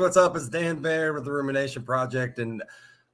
what's up? It's Dan Baird with the Rumination Project, and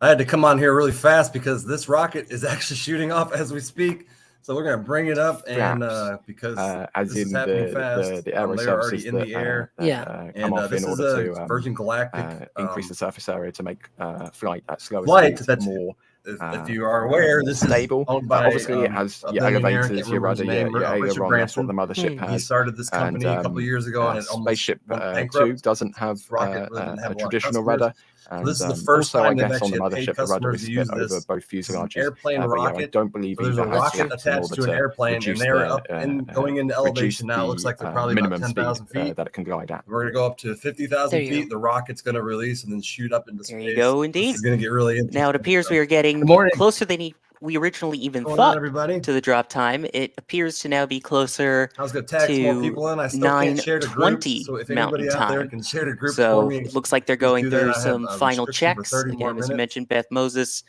I had to come on here really fast because this rocket is actually shooting off as we speak. So we're going to bring it up, and because as this is in happening fast, the aero they're already services in the air. Come off this in is order to Virgin Galactic increase the surface area to make flight at slower flight speeds that's more. If you are aware, this stable. is owned by obviously it has your elevators, your rudder, your aileron. That's what the mothership has. He started this company a couple of years ago, and it almost Spaceship went bankrupt. 2 doesn't have a traditional rudder. And this is the first also, I time guess on the mothership, the rudder is split over both fuselages. Airplane rocket. I don't believe there's a rocket attached to an airplane, and they're up and going into elevation now. It looks like they're probably about 10,000 feet that it can glide at. We're going to go up to 50,000 feet. The rocket's going to release and then shoot up into space. There you go, indeed. It's going to get really interesting. Now it appears we are getting closer than we originally even thought to the drop time. It appears to now be closer I was going to tag some more people in. I still can't share the group, so if anybody out there can share the group for me, it looks like they're going through some final checks. Again, as you mentioned, Beth Moses,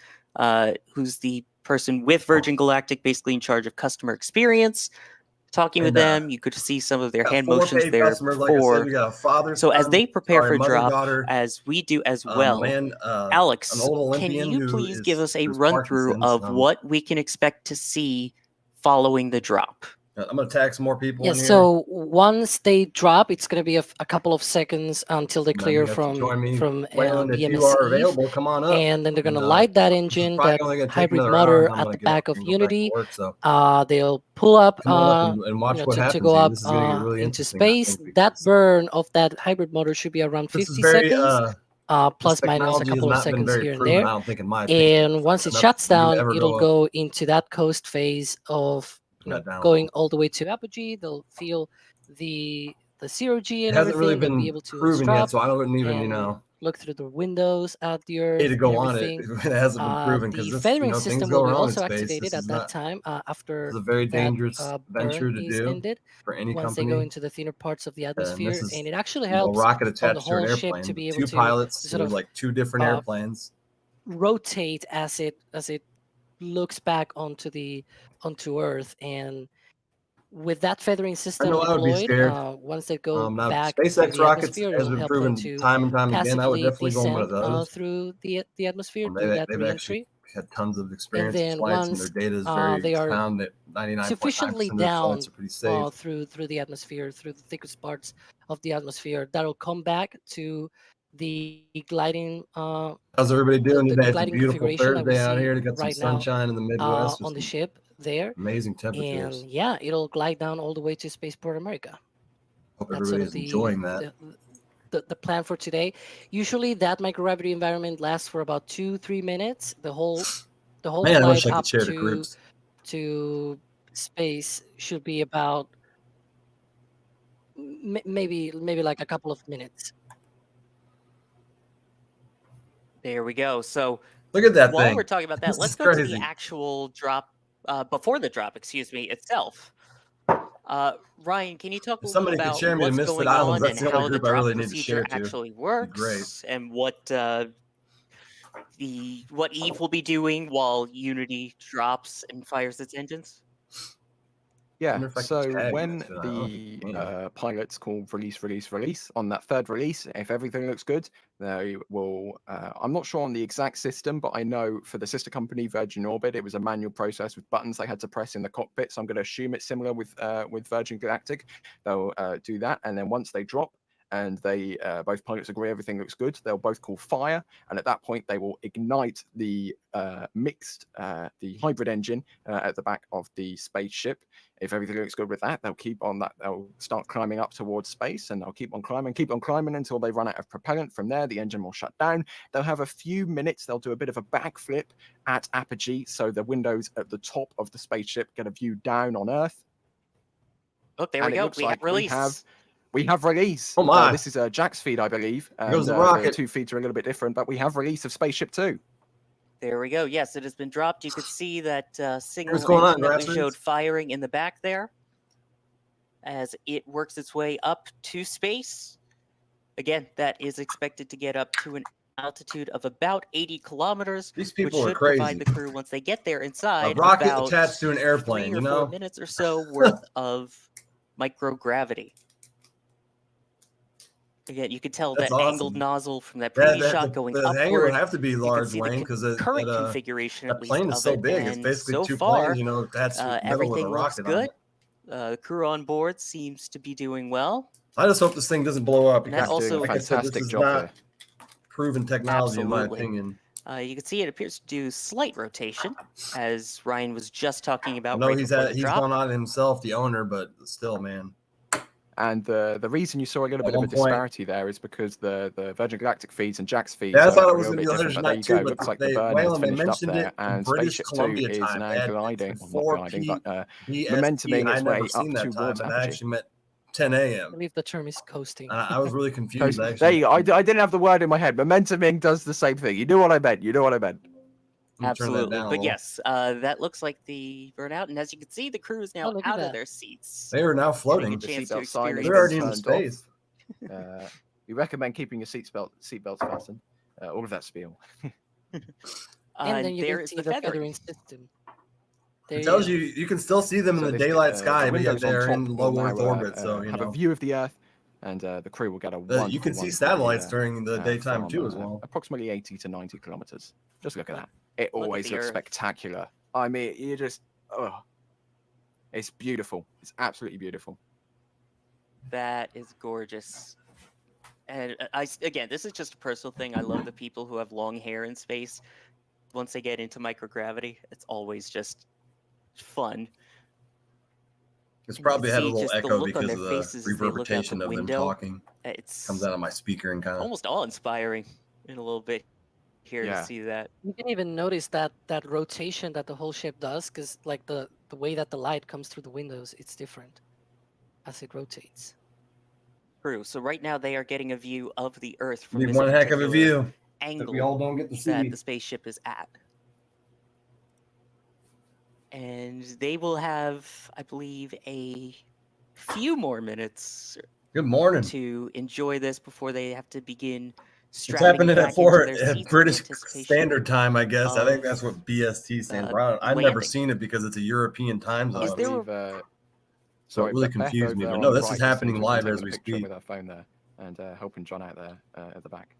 who's the person with Virgin Galactic, basically in charge of customer experience, talking with them. You could see some of their hand motions there before. So as they prepare for drop, as we do as well, Alex, can you please give us a run through of what we can expect to see following the drop? I'm going to tag some more people. Yeah, so once they drop, it's going to be a couple of seconds until they clear from available, come on up. And then they're going to light that engine, that hybrid motor at the back of Unity. They'll pull up and watch to go up into space. That burn of that hybrid motor should be around 50 seconds. Plus minus a couple of seconds here and there. And once it shuts down, it'll go into that coast phase of going all the way to apogee. They'll feel the zero G and it hasn't everything. Really been be able to proven yet, so I don't even look through the windows at the Earth. To go on it. It hasn't been proven because the feathering system will be also activated at that time after it's a very dangerous venture to do ended, for any once company. they go into the thinner parts of the atmosphere, and it actually helps a rocket attached on the whole to an ship airplane. To be able two to pilots, sort of like two different airplanes, rotate as it looks back onto Earth. And with that feathering system deployed, once they go back SpaceX rockets has been proven time and time again. I would definitely go on one of those through the atmosphere. They've actually had tons of experience with flights, and their data is very sound. That 99.9% sufficiently of their down flights are pretty safe through the atmosphere, through the thickest parts of the atmosphere. That'll come back to the gliding. How's everybody doing today? It's a beautiful Thursday out here to get some right sunshine in the Midwest on the ship. There, amazing temperatures, and yeah, it'll glide down all the way to Spaceport America. Hope everybody's enjoying that. The plan for today. Usually, that microgravity environment lasts for about 2-3 minutes. The whole flight up to space should be about maybe like a couple of minutes. There we go. So look at that. While we're talking about that, let's go to the actual drop. Before the drop, itself. Ryan, can you talk a little bit about what's going on and how the drop procedure actually works, and what Eve will be doing while Unity drops and fires its engines? Yeah, so when the pilots call release on that third release, if everything looks good, they will, I'm not sure on the exact system, but I know for the sister company, Virgin Orbit, it was a manual process with buttons they had to press in the cockpit. So I'm going to assume it's similar with Virgin Galactic. They'll do that. And then once they drop, and they both pilots agree everything looks good, they'll both call fire, and at that point they will ignite the the hybrid engine at the back of the spaceship. If everything looks good with that, they'll keep on that. They'll start climbing up towards space, and they'll keep on climbing until they run out of propellant. From there, the engine will shut down. They'll have a few minutes. They'll do a bit of a backflip at apogee, so the windows at the top of the spaceship get a view down on Earth. Oh, there we go. We have release. We have release. Oh my! This is Jack's feed, I believe. Goes the rocket. The two feeds are a little bit different, but we have release of Spaceship 2. There we go. Yes, it has been dropped. You could see that single engine that we showed firing in the back there as it works its way up to space. Again, that is expected to get up to an altitude of about 80 kilometers. These people which are should crazy. Provide the crew once they get there inside. A rocket about attached to an airplane, 3 or 4 minutes or so worth of microgravity. Again, you could tell That's that awesome. angled nozzle from that previous shot going the upward. hangar would have to be large, see Wayne, the because current configuration that at least plane is of so it, big. It's and basically so 2 far, planes, you know, that's middle with a everything looks rocket good. on it. The crew on board seems to be doing well. I just hope this thing doesn't blow up, And that because also, like I said, this is job not here. proven technology, in my Absolutely. opinion. You can see it appears to do slight rotation, as Ryan was just talking about. I know right he's before the drop. gone on himself, the owner, but still, man. And the reason you saw a little bit of a disparity there is because the Virgin Galactic feeds and Jack's feeds I are thought it a was little going to bit be different. Letters But there Night you too, go. but Looks like the burn has finished up there, and British Spaceship 2 Columbia is time. now gliding, not gliding, but BST, momentuming its way seen up that towards time, and I apogee. actually meant 10 I a.m. believe the term is coasting. I was really confused, actually. There you go. I didn't have the word in my head. Momentuming does the same thing. You knew what I meant. You know what I meant. Absolutely, but yes, that looks like the burnout, and as you can see, the crew is now out of their seats. They are now floating. A chance to experience. They're already in space. We recommend keeping your seatbelts fastened. All of that spiel. And then you can see the feathering system. It tells you can still see them in the daylight sky, but yet they're in low Earth orbit. So you have know, a view of the Earth, and the crew will get a wonderful, you can see satellites during the daytime too, as well. Approximately 80 to 90 kilometers. Just look at that. It always looks spectacular. I mean, you just, it's beautiful. It's absolutely beautiful. That is gorgeous. And again, this is just a personal thing. I love the people who have long hair in space. Once they get into microgravity, it's always just fun. It's probably had a little echo because of the reverberation of them talking. It comes out of my speaker and kind of almost awe-inspiring in a little bit here to see that. You can even notice that rotation that the whole ship does, because like the way that the light comes through the windows, it's different as it rotates. True. So right now they are getting a view of the Earth from this one heck of a view angle that we all don't get to see. That the spaceship is at. And they will have, I believe, a few more minutes. Good morning. To enjoy this before they have to begin. It's happening at British Standard Time, I guess. I think that's what BST stands for. I've never seen it because it's a European time zone. So it really confused me. But no, this is happening live as we speak. With our phone there and helping John out there at the back.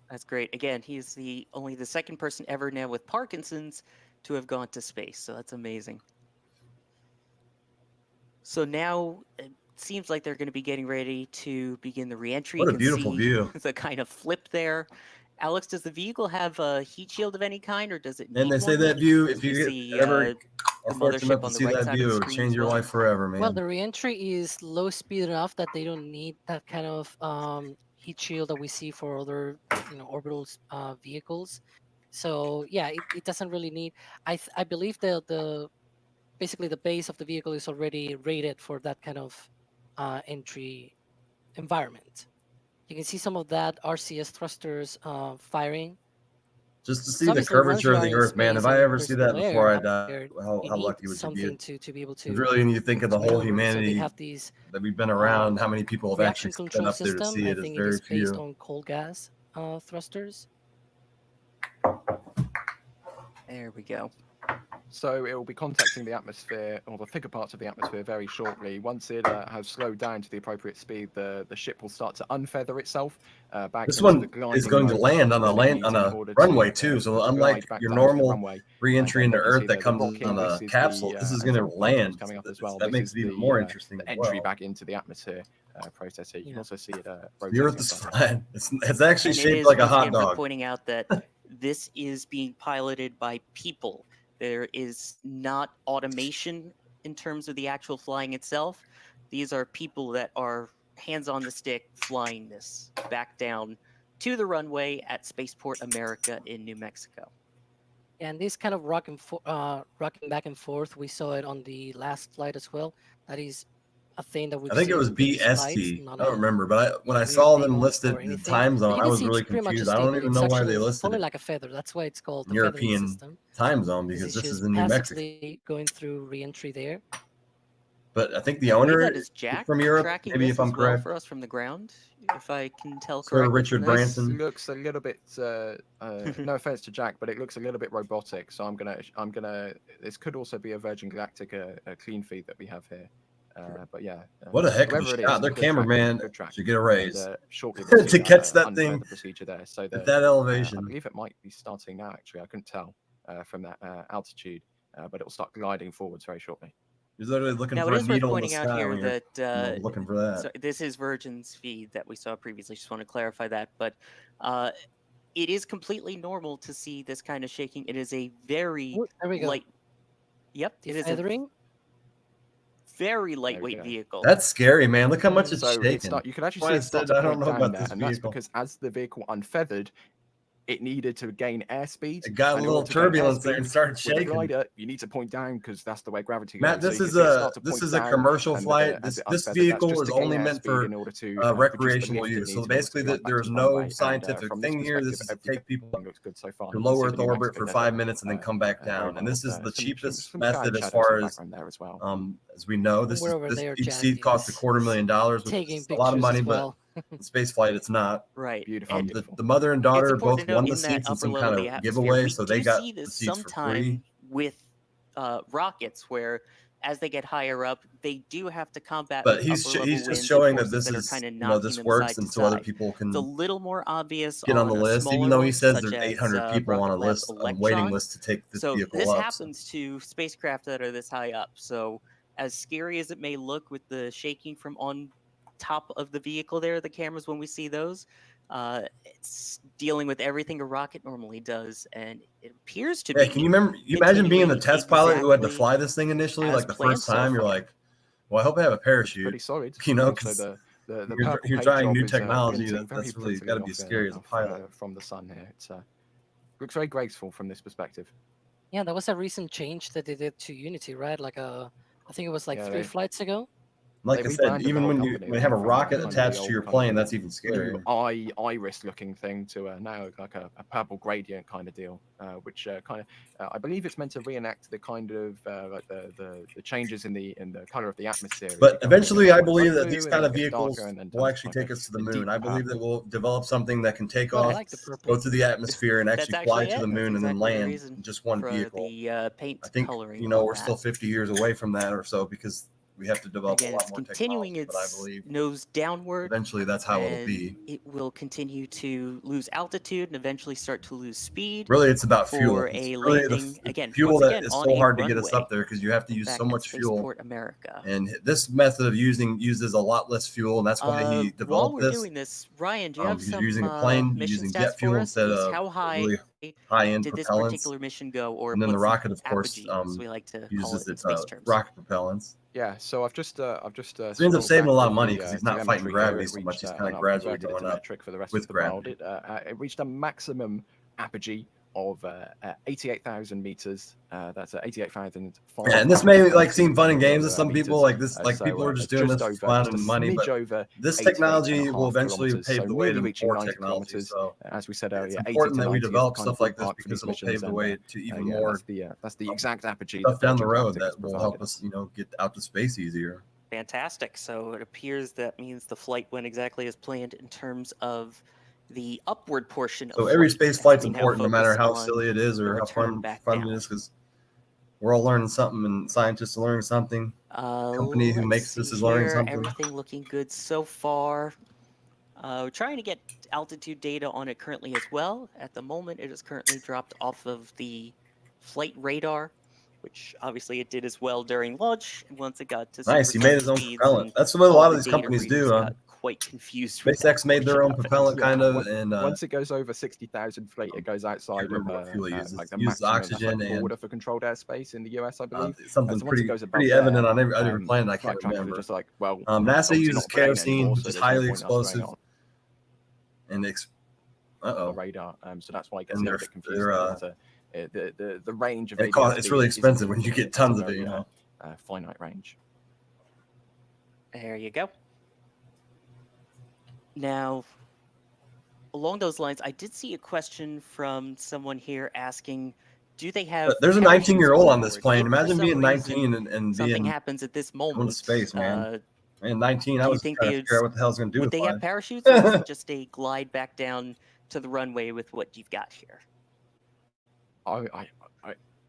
That's great. Again, he's only the second person ever now with Parkinson's to have gone to space. So that's amazing. So now it seems like they're going to be getting ready to begin the reentry. What a beautiful view. The kind of flip there. Alex, does the vehicle have a heat shield of any kind, or does it need And they say one? that view, if you ever are fortunate enough to see that view, it would change your life forever, man. Well, the reentry is low speed enough that they don't need that kind of heat shield that we see for other, orbital vehicles. So yeah, it doesn't really need. I believe the basically the base of the vehicle is already rated for that kind of entry environment. You can see some of that RCS thrusters firing. Just to see the curvature of the Earth, man. If I ever see that before I die, how lucky would you be? To be able to. Really, when you think of the whole humanity so have these, that we've been around, how many people have actually been up there to see it is very few. Based on coal gas thrusters. There we go. So it will be contacting the atmosphere, or the thicker parts of the atmosphere, very shortly. Once it has slowed down to the appropriate speed, the ship will start to unfeather itself back. This one is going to land on a runway too. So unlike your normal re-entry into Earth that comes on a capsule, this is going to land. Coming up as well. That makes it even more interesting. Entry back into the atmosphere process here. You can also see it. The Earth is flat. It's actually shaped like a hot dog. Pointing out that this is being piloted by people. There is not automation in terms of the actual flying itself. These are people that are hands on the stick flying this back down to the runway at Spaceport America in New Mexico. And this kind of rocking back and forth, we saw it on the last flight as well. That is a thing that we. I think it was BST. I don't remember, but when I saw them listed the time zone, I was really confused. I don't even know why they listed it. Only like a feather. That's why it's called the European system. Time zone, because this is in New Mexico. Going through re-entry there. But I think the owner is Jack from Europe, maybe if I'm correct. For us from the ground, if I can tell correctly. Sir Richard Branson looks a little bit. No offense to Jack, but it looks a little bit robotic. So I'm gonna. This could also be a Virgin Galactic, a clean feed that we have here. But yeah, what a heck of a shot! Their cameraman should get a raise shortly to catch that thing the procedure there. So at that elevation. I believe it might be starting now. Actually, I couldn't tell from that altitude, but it will start gliding forwards very shortly. He's literally looking now, for it a needle pointing in the sky out here that looking for that. So this is Virgin's feed that we saw previously. Just want to clarify that, but it is completely normal to see this kind of shaking. It is a very light. Yep, it is a very lightweight vehicle. That's scary, man. Look how much it's shaking. You can actually see it start to point down there, and that's because as the vehicle unfeathered, it needed to gain airspeed. It got a little turbulence there and started shaking. Glider, you need to point down because that's the way gravity goes. Matt, this is a commercial flight. This vehicle is only meant for recreational use. So basically, there is no scientific thing here. This is to take people to low Earth orbit for 5 minutes and then come back down. And this is the cheapest method as far as we know. Each seat costs $250,000, which is a lot of money, but in space flight, it's not. Right. Beautiful. The mother and daughter both won the seats in some kind of giveaway, so they got the seats for free. With rockets, where as they get higher up, they do have to combat. But he's just showing that this is this works, and so other people can. It's a little more obvious get on the list, even though he says there's 800 people on a list, waiting list to take this vehicle up. So this happens to spacecraft that are this high up. So as scary as it may look with the shaking from on top of the vehicle there, the cameras, when we see those, it's dealing with everything a rocket normally does, and it appears to be. Can you imagine being the test pilot who had to fly this thing initially, like the first time? You're like, well, I hope I have a parachute. Pretty solid. Because you're trying new technology. That's really got to be scary as a pilot. From the sun here, it looks very graceful from this perspective. Yeah, that was a recent change that they did to Unity, right? Like I think it was like 3 flights ago. Like I said, even when you have a rocket attached to your plane, that's even scarier. Iris looking thing to now like a purple gradient kind of deal, which kind of I believe it's meant to reenact the kind of like the changes in the color of the atmosphere. But eventually, I believe that these kind of vehicles will actually take us to the moon. I believe that we'll develop something that can take off, go through the atmosphere, and actually fly to the moon and then land in just one vehicle. I think we're still 50 years away from that or so, because we have to develop a lot more technology, but I believe nose downward. Eventually, that's how it'll be. It will continue to lose altitude and eventually start to lose speed. Really, it's about fuel. Fuel that is so hard to get us up there because you have to use so much fuel. Spaceport America. And this method of uses a lot less fuel, and that's why he developed while we're this. doing this, Ryan, do you have some using a plane, using jet fuel instead of how high really high-end did this propellants. particular mission go? Or and then the rocket, of course, we like to uses its rocket propellants. Yeah, so I've just so he ends up saving a lot of money because he's not fighting gravity so much. He's kind of gradually going up with gravity. It reached a maximum apogee of 88,000 meters. That's 88,000. Yeah, and this may seem fun and games to some people. People are just doing this for fun and money, but this technology will eventually pave the way to more technology. So as we said earlier, it's important that we develop stuff like this because it'll pave the way to even more. That's the exact apogee stuff down the road that will help us, get out to space easier. Fantastic. So it appears that means the flight went exactly as planned in terms of the upward portion. So every space flight's important, no matter how silly it is or how fun it is, because we're all learning something, and scientists are learning something. Company who makes this is learning something. Everything looking good so far. We're trying to get altitude data on it currently as well. At the moment, it is currently dropped off of the flight radar, which obviously it did as well during launch. And once it got to nice, he made his own propellant. That's what a lot of these companies do. Quite confused. SpaceX made their own propellant, kind of, and once it goes over 60,000 feet, it goes outside of like the maximum oxygen and order for controlled airspace in the US, I believe. Something pretty evident on every planet. I can't remember. Just NASA uses kerosene, which is highly explosive, and radar. So that's why it gets a bit confused. The range of it's really expensive when you get tons of it. Finite range. There you go. Now, along those lines, I did see a question from someone here asking, do they have... There's a 19-year-old on this plane. Imagine being 19 and something happens at this moment. Going to space, man. And 19, I was trying to figure out what the hell's going to do with they have parachutes, or is it just a glide back down to the runway with what you've got here?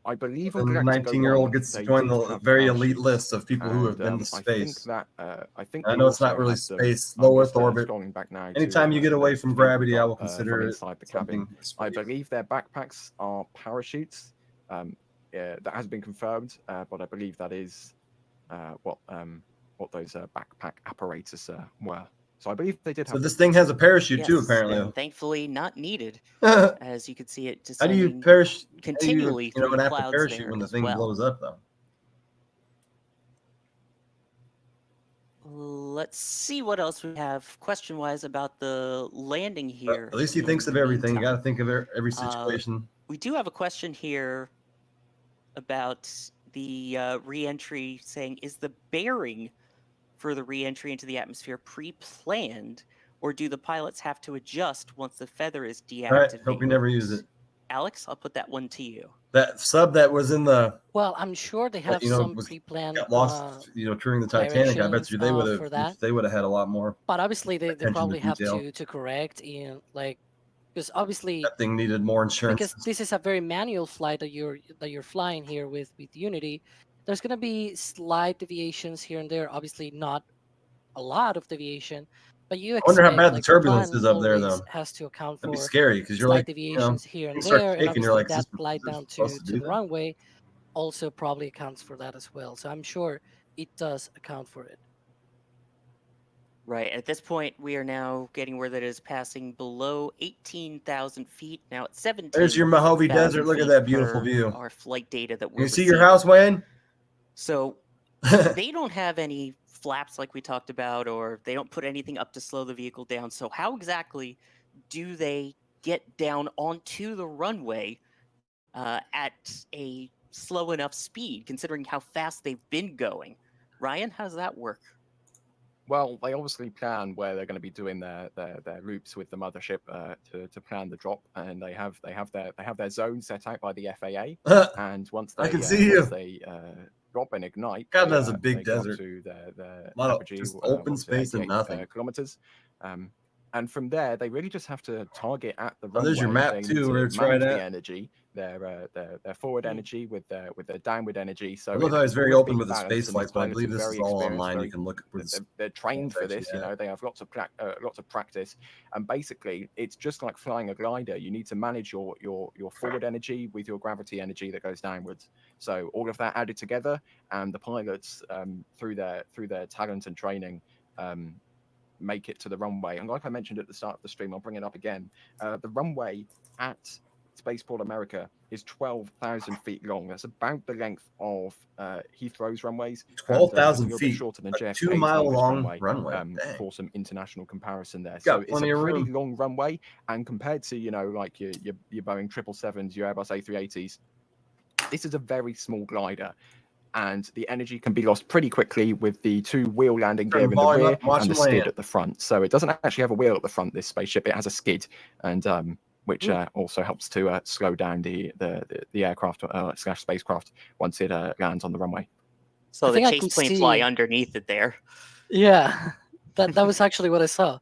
I believe the 19-year-old gets to join the very elite list of people who have been to space. I think I know it's not really space, low Earth orbit. Scrolling back now Anytime you get away from gravity, I will consider it inside the cabin. I believe their backpacks are parachutes. That has been confirmed, but I believe that is what those backpack apparatus were. So I believe they did have. So this thing has a parachute too, apparently. And thankfully, not needed, as you can see it descending continually through the clouds parachute there when the as thing well. blows up, though. Let's see what else we have question-wise about the landing here. At least he thinks of everything. You got to think of every situation. We do have a question here about the re-entry, saying, is the bearing for the re-entry into the atmosphere pre-planned, or do the pilots have to adjust once the feather is deactivated? All right, hope you never use it. Alex, I'll put that one to you. That sub that was in the... Well, I'm sure they have some pre-planned... got lost, touring the Titanic. I bet you they would have had a lot more. But obviously, they probably have to correct in, like, because obviously... That thing needed more insurance. Because this is a very manual flight that you're flying here with Unity. There's going to be slight deviations here and there. Obviously, not a lot of deviation, but you expect, I wonder how bad the turbulence is up there, though. Has to account That'd for be scary because you're slight like deviations here and start there, and shaking, you're like, that glide down to the runway also probably accounts for that as well. So I'm sure it does account for it. Right. At this point, we are now getting where that is passing below 18,000 feet. Now at 17. There's your Mojave Desert. Look at that beautiful view. Our flight data that we're You see your house, Wayne? So they don't have any flaps like we talked about, or they don't put anything up to slow the vehicle down. So how exactly do they get down onto the runway at a slow enough speed, considering how fast they've been going? Ryan, how does that work? Well, they obviously plan where they're going to be doing their loops with the mothership to plan the drop, and they have their zone set out by the FAA. And once they drop and ignite, God, that's a big desert. To their a lot of just open space and nothing. Kilometers. And from there, they really just have to target at the runway. There's your map too, where it's right at. The energy, their forward energy with their downward energy. So I love how it's very open with the space flights, but I believe this is all online. You can look at. They're trained for this. They have lots of practice, and basically, it's just like flying a glider. You need to manage your forward energy with your gravity energy that goes downwards. So all of that added together, and the pilots through their talent and training. Make it to the runway. And like I mentioned at the start of the stream, I'll bring it up again. The runway at Spaceport America is 12,000 feet long. That's about the length of Heathrow's runways. 12,000 feet, shorter than a 2 mile long runway. For some international comparison there. So it's a pretty long runway, and compared to like your Boeing 777s, your Airbus A380s, this is a very small glider. And the energy can be lost pretty quickly with the two wheel landing gear in the rear and the skid at the front. So it doesn't actually have a wheel at the front, this spaceship. It has a skid, and which also helps to slow down the aircraft / spacecraft once it lands on the runway. So the chase plane fly underneath it there. Yeah, that was actually what I saw.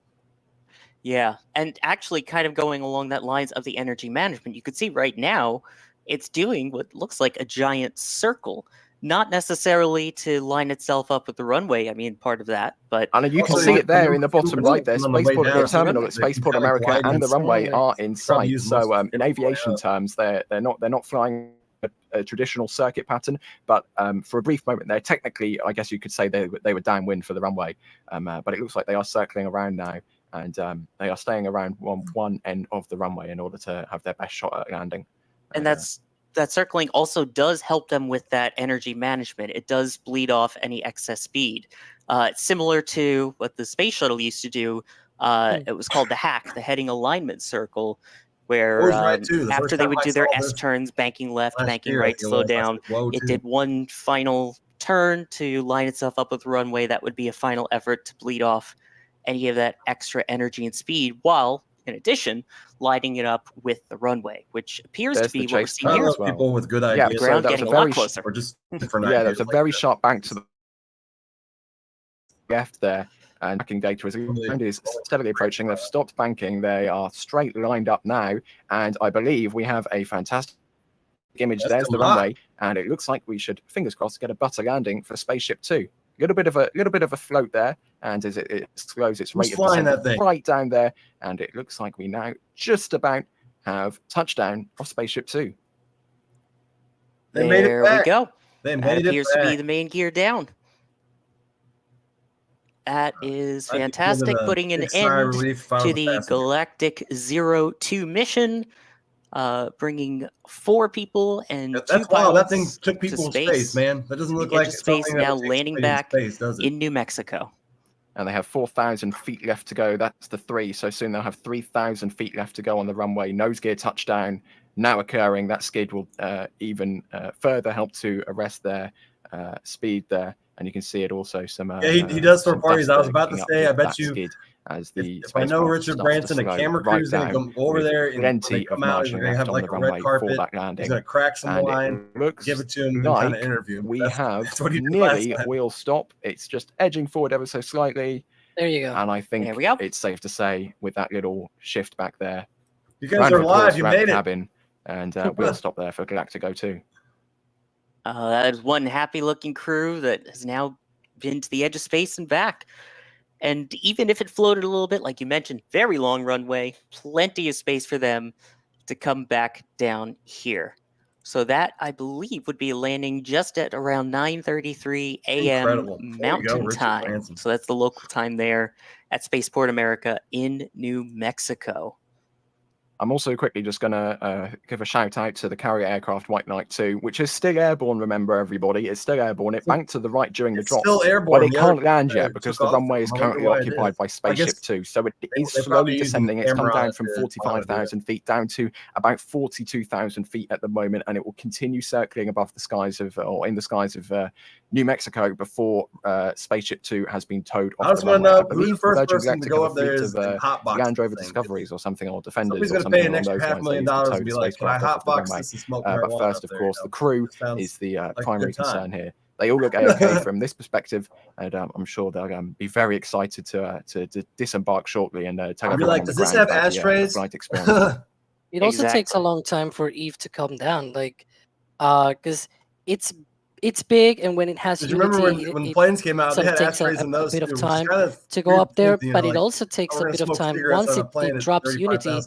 Yeah, and actually kind of going along that lines of the energy management, you could see right now it's doing what looks like a giant circle. Not necessarily to line itself up with the runway. I mean, part of that, but and you can see it there in the bottom right there. Spaceport terminal at Spaceport America and the runway are in sight. So in aviation terms, they're not flying a traditional circuit pattern, but for a brief moment there, technically, I guess you could say they were downwind for the runway. But it looks like they are circling around now, and they are staying around one end of the runway in order to have their best shot at landing. And that circling also does help them with that energy management. It does bleed off any excess speed. Similar to what the space shuttle used to do. It was called the hack, the heading alignment circle, where after they would do their S turns, banking left, banking right, slow down, it did one final turn to line itself up with the runway. That would be a final effort to bleed off any of that extra energy and speed, while in addition, lighting it up with the runway, which appears to be what we're seeing here as well. People with good ideas. Yeah, ground getting a lot closer. Or just different ideas. That's a very sharp bank to the left there, and backing data is steadily approaching. They've stopped banking. They are straight lined up now, and I believe we have a fantastic image. There's the runway, and it looks like we should, fingers crossed, get a butter landing for Spaceship 2. A little bit of a float there, and as it slows its rate of descent right down there, and it looks like we now just about have touchdown of Spaceship 2. There we go. That appears to be the main gear down. That is fantastic, putting an end to the Galactic 02 mission, bringing 4 people and 2 pilots that thing took people to space, man. That doesn't look like space now landing back in New Mexico. And they have 4,000 feet left to go. That's the 3. So soon they'll have 3,000 feet left to go on the runway. Nose gear touchdown now occurring. That skid will even further help to arrest their speed there. And you can see it also some. He does throw parties. I was about to say, I bet you. As the if I know Richard Branson, a camera crew is going to come over there and come out. He's going to have like a red carpet. He's going to crack some wine, give it to him, and kind of interview him. We have nearly wheel stop. It's just edging forward ever so slightly. There you go. And I think it's safe to say, with that little shift back there, you guys are live. You made it. Cabin, and wheel stop there for Galactic 02. That is one happy-looking crew that has now been to the edge of space and back. And even if it floated a little bit, like you mentioned, very long runway, plenty of space for them to come back down here. So that, I believe, would be landing just at around 9:33 a.m. Mountain Time. So that's the local time there at Spaceport America in New Mexico. I'm also quickly just going to give a shout out to the carrier aircraft White Knight 2, which is still airborne, remember, everybody. It's still airborne. It banked to the right during the drop. Still airborne, but it can't land yet because the runway is currently occupied by Spaceship 2. So it is slowly descending. It's come down from 45,000 feet down to about 42,000 feet at the moment, and it will continue circling above the skies of, or in the skies of New Mexico before Spaceship 2 has been towed off. I just want to know who's the first person to go up there is Land Rover Discoveries or something, or Defenders. Pay an extra $500,000 and be like, can I hotbox this and smoke marijuana? But first, of course, the crew is the primary concern here. They all look okay from this perspective, and I'm sure they'll be very excited to disembark shortly and tell everyone. Like, does this have ashtrays? It also takes a long time for Eve to come down, like, because it's big, and when it has humidity, remember when planes came out, they had ashtrays in those. A bit of time to go up there, but it also takes a bit of time. Once it drops unity,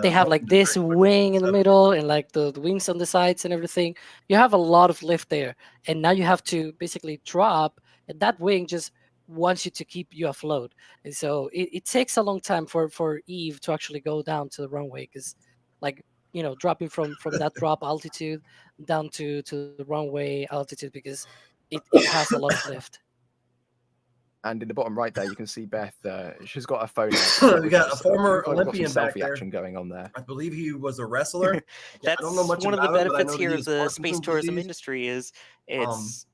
they have like this wing in the middle and like the wings on the sides and everything. You have a lot of lift there, and now you have to basically drop, and that wing just wants you to keep you afloat. And so it takes a long time for Eve to actually go down to the runway, because like, you know, dropping from that drop altitude down to the runway altitude, because it has a lot of lift. And in the bottom right there, you can see Beth. She's got a phone. We got a former Olympian back there. Action going on there. I believe he was a wrestler. That's one of the benefits here of the space tourism industry is it's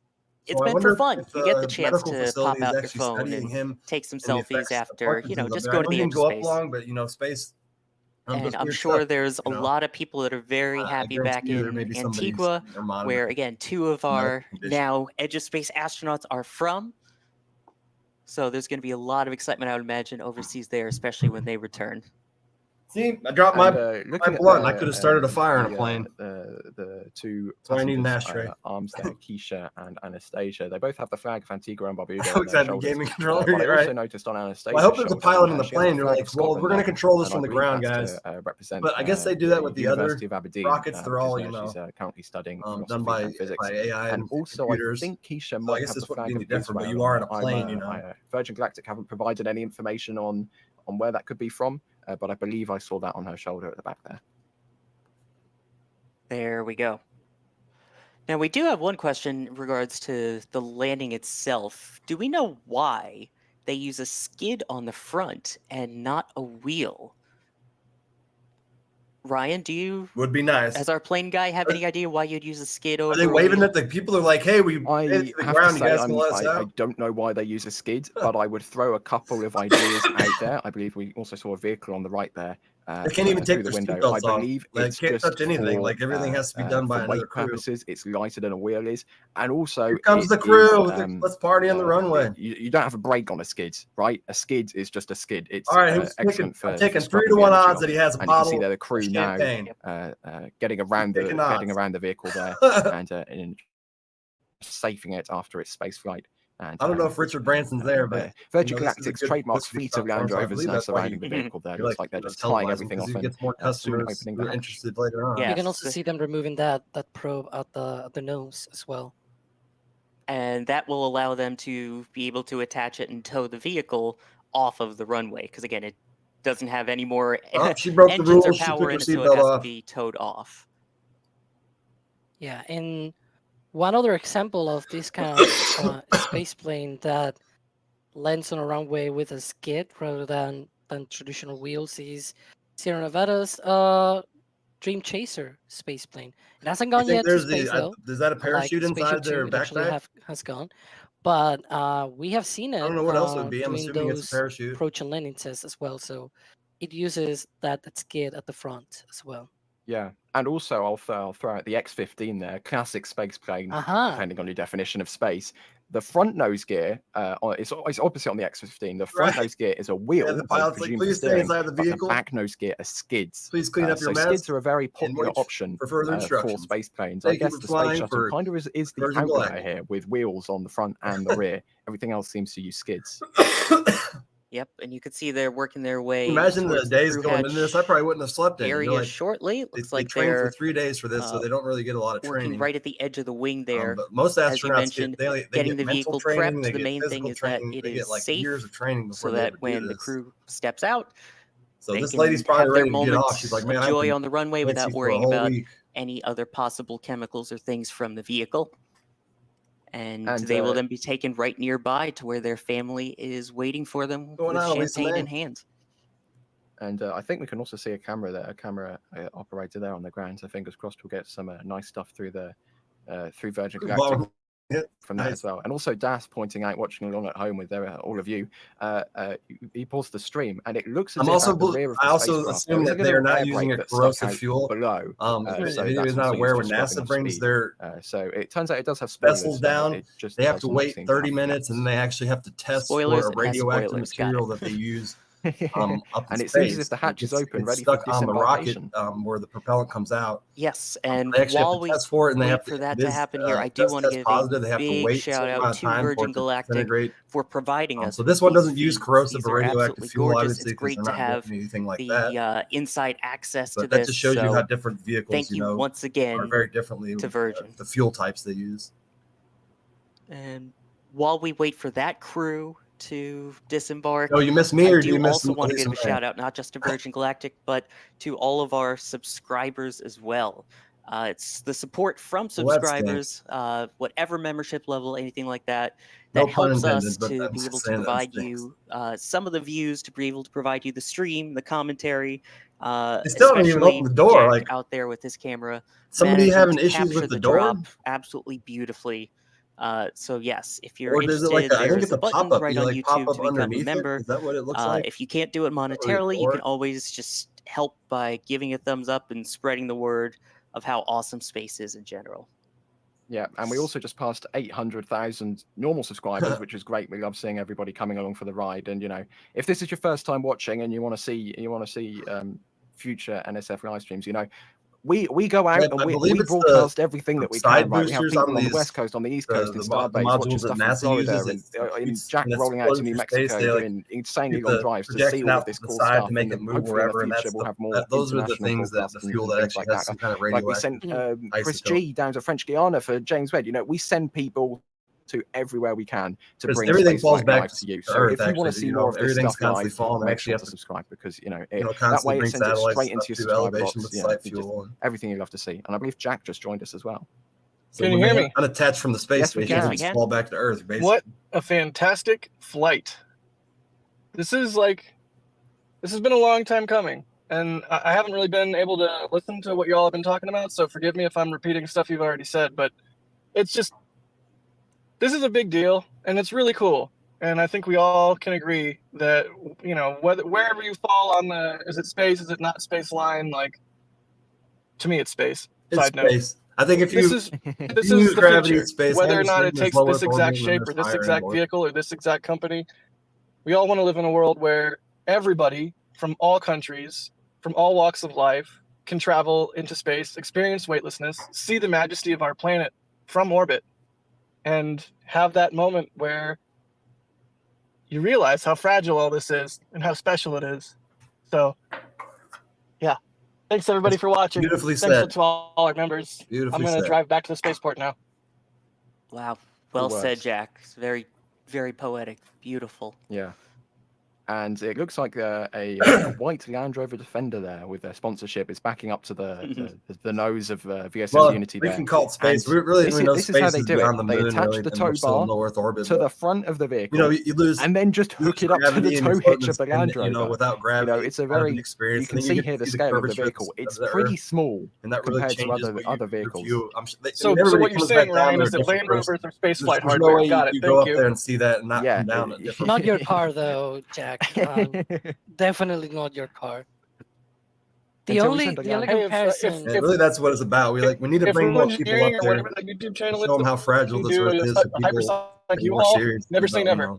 meant for fun. You get the chance to pop out your phone and take some selfies after, you know, just go to the edge of space. But you know, space. And I'm sure there's a lot of people that are very happy back in Antigua, where, again, 2 of our now Edge of Space astronauts are from. So there's going to be a lot of excitement, I would imagine, overseas there, especially when they return. See, I dropped my blunt. I could have started a fire in a plane. The 2 so I need an ashtray. Arms there, Keisha and Anastatia. They both have the flag of Antigua and Barbuda. How excited gaming controller, but I also noticed on Anastatia. Well, I hope there's a pilot in the plane. You're like, well, we're going to control this from the ground, guys. But I guess they do that with the other rockets. They're all, you know, she's currently studying done by physics AI and also computers. I think Keisha might have the flag of Israel. But you are in a plane, you know. Virgin Galactic haven't provided any information on where that could be from. But I believe I saw that on her shoulder at the back there. There we go. Now, we do have one question in regards to the landing itself. Do we know why they use a skid on the front and not a wheel? Ryan, do you, would be nice, as our plane guy, have any idea why you'd use a skid over? Are they waving at the people? Are like, hey, we hit the ground. You guys can let us out. I don't know why they use a skid, but I would throw a couple of ideas out there. I believe we also saw a vehicle on the right there, They can't even take the their window. seatbelts I off. believe They it's can't just touch anything. for, Like everything has to be done by for another weight crew. purposes. It's lighter than a wheel is, and also Here comes the crew. Let's party on the runway. You don't have a brake on a skid, right? A skid is just a skid. It's all right. excellent for. I'm taking 3-to-1 odds that he has a and bottle. You can see there the crew now getting around the vehicle there and safing it after its space flight. And, I don't know if Richard Branson's there, but Virgin Galactic's trademark fleet of Land Rovers now surrounding the vehicle there. Looks like they're just tying everything off and gets more customers who are interested later on. You can also see them removing that probe at the nose as well. And that will allow them to be able to attach it and tow the vehicle off of the runway. Because again, it doesn't have any more she broke engines the rules. or power in it, so it has to be towed off. Yeah, and one other example of this kind of space plane that lands on a runway with a skid rather than traditional wheels is Sierra Nevada's Dream Chaser space plane. It hasn't gone yet to space, though. Is that a parachute inside their backpack? Has gone, but we have seen it. I don't know what else it would be. I'm doing assuming it's a those parachute. approach and landing tests as well. So it uses that skid at the front as well. Yeah, and also I'll throw out the X-15 there, classic space plane, depending on your definition of space. The front nose gear, it's opposite on the X-15. The front nose gear is a wheel. Yeah, the pilot's like, please stay inside the vehicle. The back nose gear are skids. Please clean up your mess. Skids are a very popular option for further instructions. For space planes. I guess the space shuttle kind of is the outlier here, with wheels on the front and the rear. Everything else seems to use skids. Yep, and you can see they're working their way. Imagine the days going into this. I probably wouldn't have slept in. Area shortly. Looks like they train for 3 days for this, so they don't really get a lot of training. Working right at the edge of the wing there. But most astronauts, as you mentioned, they getting get the vehicle training, prepped. The main thing is that it is safe, years of training so that when the crew steps out, so this lady's probably ready to get off. She's like, man, joy on the runway without worrying about week. any other possible chemicals or things from the vehicle. And they will then be taken right nearby to where their family is waiting for them with champagne in hand. And I think we can also see a camera there, a camera operator there on the ground. So fingers crossed we'll get some nice stuff through Virgin Galactic from that as well. And also Das pointing out, watching along at home with all of you, he paused the stream, and it looks as if at the rear of the I also assume that they are not using a corrosive fuel below. So he's not aware when NASA brings their so it turns out it does have vessels down. They have to wait 30 minutes, and they actually have to test for a radioactive material that they use. And it seems as if the hatch is open, ready for on the rocket where the propellant comes out. Yes, and while we wait for that to happen here, I do want to give a big shout out to Virgin Galactic for providing us. So this one doesn't use corrosive or radioactive fuel. Obviously, it's great to have anything like the inside access to this. That just shows you how different vehicles, thank you once again are very differently to Virgin. The fuel types they use. And while we wait for that crew to disembark. Oh, you miss me, or do you miss? Also want to give a shout out not just to Virgin Galactic, but to all of our subscribers as well. It's the support from subscribers, whatever membership level, anything like that, that helps us to be able to provide you some of the views, to be able to provide you the stream, the commentary. They still don't even open the door. Jack like out there with his camera, somebody having issues with the door absolutely beautifully. So yes, if you're interested, there's a button right on YouTube to become a member. Is that what it looks like? If you can't do it monetarily, you can always just help by giving a thumbs up and spreading the word of how awesome space is in general. Yeah, and we also just passed 800,000 normal subscribers, which is great. We love seeing everybody coming along for the ride. And if this is your first time watching and you want to see future NSF live streams, we go out and we broadcast everything that we can. Right? We have people on the West Coast, on the East Coast, in Starbase, watching stuff in Florida, and Jack rolling out to New Mexico, doing insanely long drives to see all of this cool stuff. To make it move wherever, and we'll have more. Those are the things that the fuel that actually has some kind of radioactive. Like we sent Chris G down to French Guiana for James Webb. We send people to everywhere we can to bring everything falls back to you. So if you want to see more of this stuff live, make sure to subscribe, because that way it sends it straight into your subscriber box. Everything you love to see. And I believe Jack just joined us as well. So can you hear me? Unattached from the space station, we fall back to Earth. Basically. What a fantastic flight! This has been a long time coming, and I haven't really been able to listen to what you all have been talking about. So forgive me if I'm repeating stuff you've already said, but it's just. This is a big deal, and it's really cool. and I think we all can agree that, you know, wherever you fall on the, is it space, is it not space line? Like, to me, it's space. It's space. I think if this is use the gravity, future. it's space. Whether or not it takes this exact shape or this exact vehicle or this exact company, we all want to live in a world where everybody from all countries, from all walks of life, can travel into space, experience weightlessness, see the majesty of our planet from orbit, and have that moment where you realize how fragile all this is and how special it is. So, yeah. Thanks, everybody, for watching. Beautifully Thanks said. to all our members. I'm going to drive back to the spaceport now. Wow. Well said, Jack. It's very, very poetic. Beautiful. Yeah. And it looks like a white Land Rover Defender there with their sponsorship is backing up to the nose of VSS Unity we there. can call it space. We really this is how they do it. They attach the tow bar to the front of the vehicle, you know, you lose, and then just hook it up to the tow hitch of the Land Rover. You know, without gravity, you know, it's a very experience. You can see here the scale of the vehicle. It's pretty small compared to other vehicles. So what you're saying, Ryan, is that Land Rovers are spaceflight hardware. Got it. You go up there and see that and not come down. Not your car, though, Jack. Definitely not your car. The only comparison. Really, that's what it's about. We need to bring more people up there. Show them how fragile this Earth is. Never say never.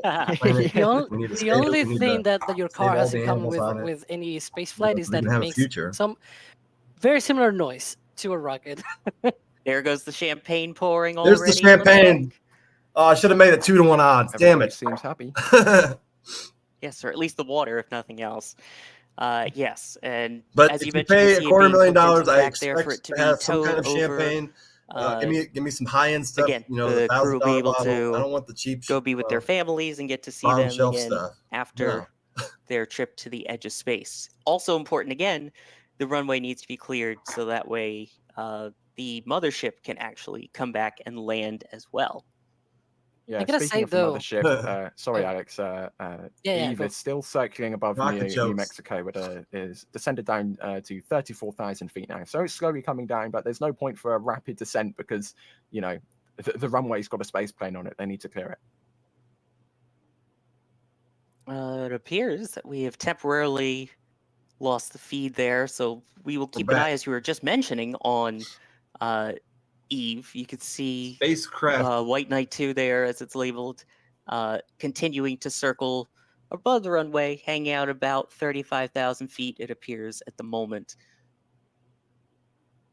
The only thing that your car has in common with any space flight is that it makes some very similar noise to a rocket. There goes the champagne pouring already. There's the champagne. Oh, I should have made it 2-to-1 odds. Damn it. Seems happy. Yes, or at least the water, if nothing else. Yes, but as if you you pay $250,000, I expect for it to have some kind of champagne. Give me some high-end stuff. Again, you know, the crew will be able bottle. to I don't want the cheap. go be with their families and get to see them again after their trip to the edge of space. Also important, again, the runway needs to be cleared so that way the mothership can actually come back and land as well. Yeah, I gotta speaking say, of the mothership, sorry, Alex. Eve is still circling above New Mexico, but is descended down to 34,000 feet now. So it's slowly coming down, but there's no point for a rapid descent because, you know, the runway's got a space plane on it. They need to clear it. It appears that we have temporarily lost the feed there, so we will keep an eye, as you were just mentioning, on Eve. You could see spacecraft White Knight 2 there, as it's labeled, continuing to circle above the runway, hanging out about 35,000 feet, it appears, at the moment.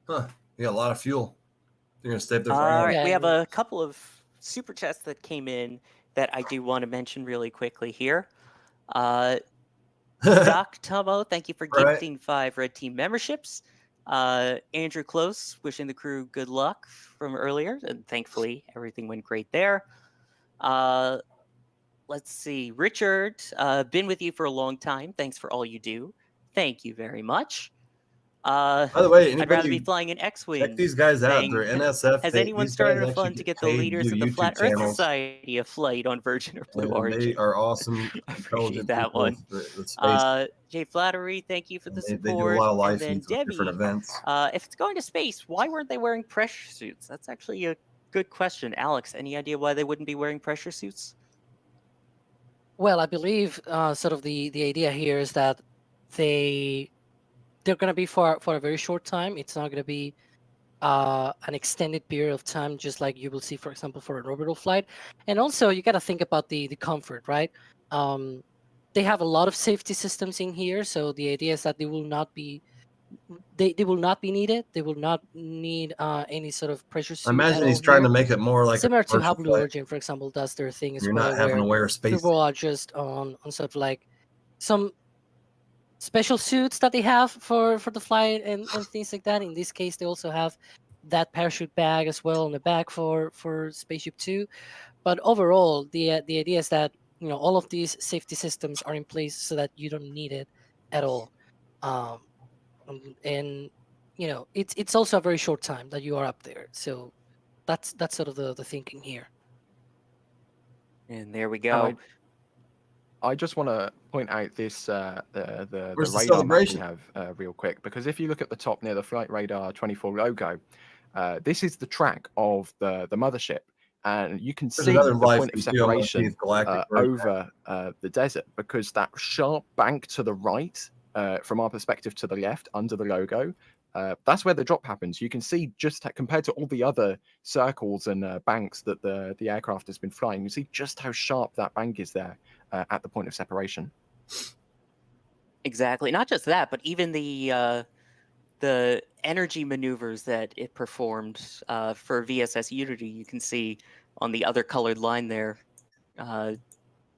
Huh. You got a lot of fuel. You're going to stay up there for All right, we have a couple of super chats that came in that I do want to mention really quickly here. Doc Tubbo, thank you for gifting 5 Red Team memberships. Andrew Close, wishing the crew good luck from earlier, and thankfully everything went great there. Let's see, Richard, been with you for a long time. Thanks for all you do. Thank you very much. By the way, I'd rather be flying an X-Wing. Check these guys out. They're NSF. Has anyone started a fund to get the leaders of the Flat Earth Society a flight on Virgin or Blue Origin? They are awesome. I appreciate that one. Jay Flattery, thank you for the support. They do a lot of live and feeds then with different events. If it's going to space, why weren't they wearing pressure suits? That's actually a good question. Alex, any idea why they wouldn't be wearing pressure suits? Well, I believe sort of the idea here is that they're going to be for a very short time. It's not going to be an extended period of time, just like you will see, for example, for an orbital flight. And also, you got to think about the comfort, right? They have a lot of safety systems in here, so the idea is that they will not be needed. They will not need any sort of pressure suit. I imagine he's trying to make it more like similar to how Blue Origin, for example, does their thing as well. You're not having to wear a space. People are just on sort of like some special suits that they have for the flight and things like that. In this case, they also have that parachute bag as well on the back for Spaceship 2. But overall, the idea is that, you know, all of these safety systems are in place so that you don't need it at all. And you know, it's also a very short time that you are up there. So that's sort of the thinking here. And there we go. I just want to point out this the radar map we have real quick, because if you look at the top near the Flight Radar 24 logo, this is the track of the mothership. and you can see the point of separation over the desert, because that sharp bank to the right, from our perspective to the left, under the logo, that's where the drop happens. You can see just compared to all the other circles and banks that the aircraft has been flying, you see just how sharp that bank is there at the point of separation. Exactly. Not just that, but even the energy maneuvers that it performed for VSS Unity, you can see on the other colored line there, the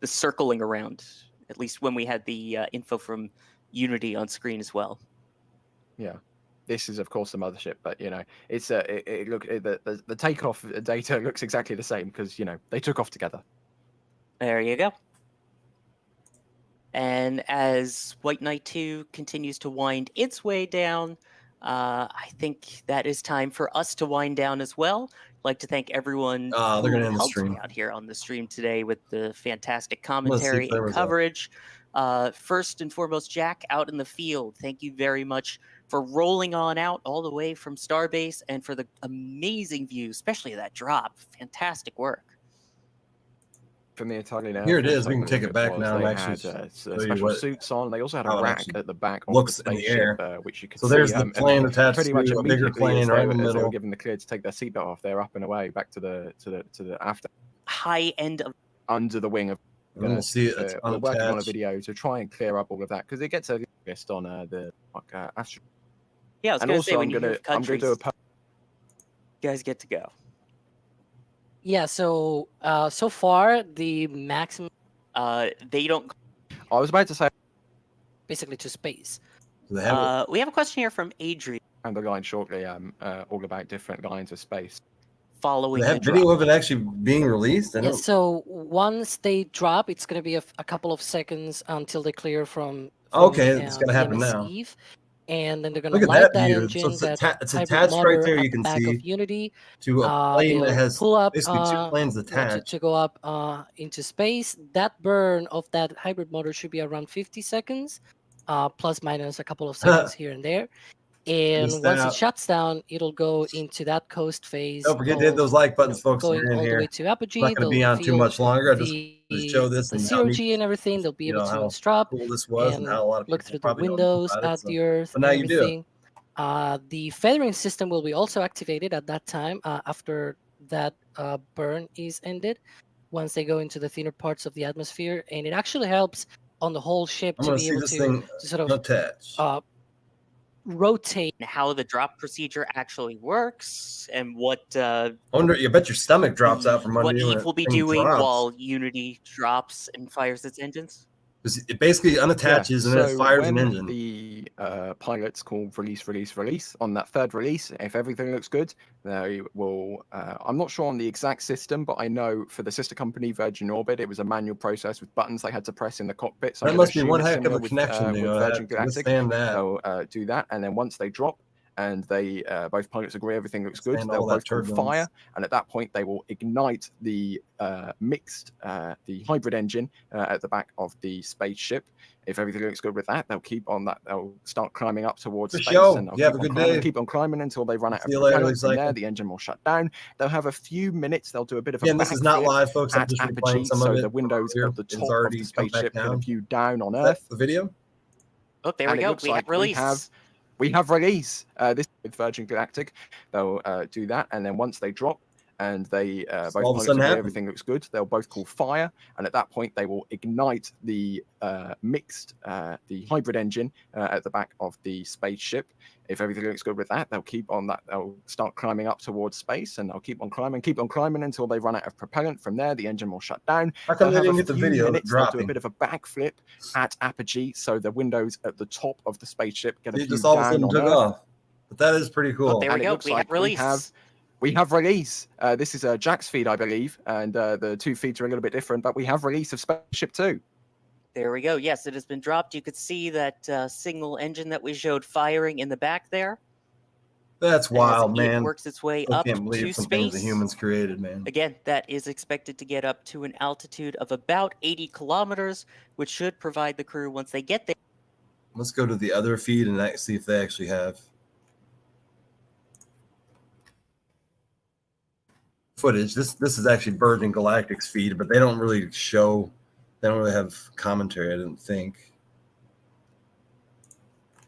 circling around, at least when we had the info from Unity on screen as well. Yeah. This is, of course, the mothership, but it's the takeoff data looks exactly the same because they took off together. There you go. And as White Knight 2 continues to wind its way down, I think that is time for us to wind down as well. I'd like to thank everyone who helped me out here on the stream today with the fantastic commentary and coverage. First and foremost, Jack, out in the field, thank you very much for rolling on out all the way from Starbase and for the amazing view, especially that drop. Fantastic work. From the Italian Air Here it Force, is. We can take it back now. They actually had special suits on. They also had a rack at the back of the spaceship, which you could see. So there's the plane attached pretty much to a bigger plane right in the middle. They were given the clear to take their seatbelt off. They're up and away back to the after high end of under the wing of. We'll see it. We're working on a video to try and clear up all of that because it gets a list on the astro. Yeah, I was going to say when I'm going to do a. You guys get to go. Yeah, so so far the maximum they don't. I was about to say basically to space. We have a question here from Adrian. And the line shortly, all about different lines of space. Following they have video of it actually being released. Yeah, so once they drop, it's going to be a couple of seconds until they clear from okay, it's going to happen now. Eve. And then they're going to light that engine. So it's attached right there. You can see of Unity to a plane that has pull up, basically two planes attached to go up into space. That burn of that hybrid motor should be around 50 seconds, plus minus a couple of seconds here and there. And once it shuts down, it'll go into that coast phase. Don't forget to hit those like buttons, folks. Going all here. the way to apogee. I'm not going to be on too much longer. I just show this the zero-G and everything. They'll be able to unstrap cool this was and how a lot of look through the windows at the Earth. But now you do. The feathering system will be also activated at that time after that burn is ended. Once they go into the thinner parts of the atmosphere, and it actually helps on the whole ship to be able to sort of attach. Rotate how the drop procedure actually works and what you bet your stomach drops out from under what you. Eve will be doing while Unity drops and fires its engines. It basically unattaches and it fires an engine. The pilots call release on that third release. If everything looks good, they will. I'm not sure on the exact system, but I know for the sister company Virgin Orbit, it was a manual process with buttons they had to press in the cockpit. So that must be one heck of a connection. With Virgin Galactic, they'll do that, and then once they drop, and they both pilots agree everything looks good, they'll both call fire, and at that point they will ignite the the hybrid engine at the back of the spaceship. If everything looks good with that, they'll keep on that. They'll start climbing up towards space, and they'll keep on climbing until they run out of propellant. From there, the engine will shut down. They'll have a few minutes. They'll do a bit of a this is not live, folks. At apogee, so the windows at the top of the spaceship get a view down on Earth. The video. Oh, there we go. We have release. We have release. This with Virgin Galactic. They'll do that, and then once they drop, and they both everything looks good, they'll both call fire, and at that point they will ignite the the hybrid engine at the back of the spaceship. If everything looks good with that, they'll keep on that. They'll start climbing up towards space, and they'll keep on climbing until they run out of propellant. From there, the engine will shut down. How come they didn't get the video dropping? They'll do a bit of a backflip at apogee, so the windows at the top of the spaceship get a view just all of a sudden took off. But that is pretty cool. Oh, there we go. We have release. We have release. This is Jack's feed, I believe, and the two feeds are a little bit different, but we have release of Spaceship 2. There we go. Yes, it has been dropped. You could see that single engine that we showed firing in the back there. That's wild, man. It works its way up to space. The humans created, man. Again, that is expected to get up to an altitude of about 80 kilometers, which should provide the crew once they get there. Let's go to the other feed and see if they actually have footage. This is actually Virgin Galactic's feed, but they don't really show. They don't really have commentary. I didn't think.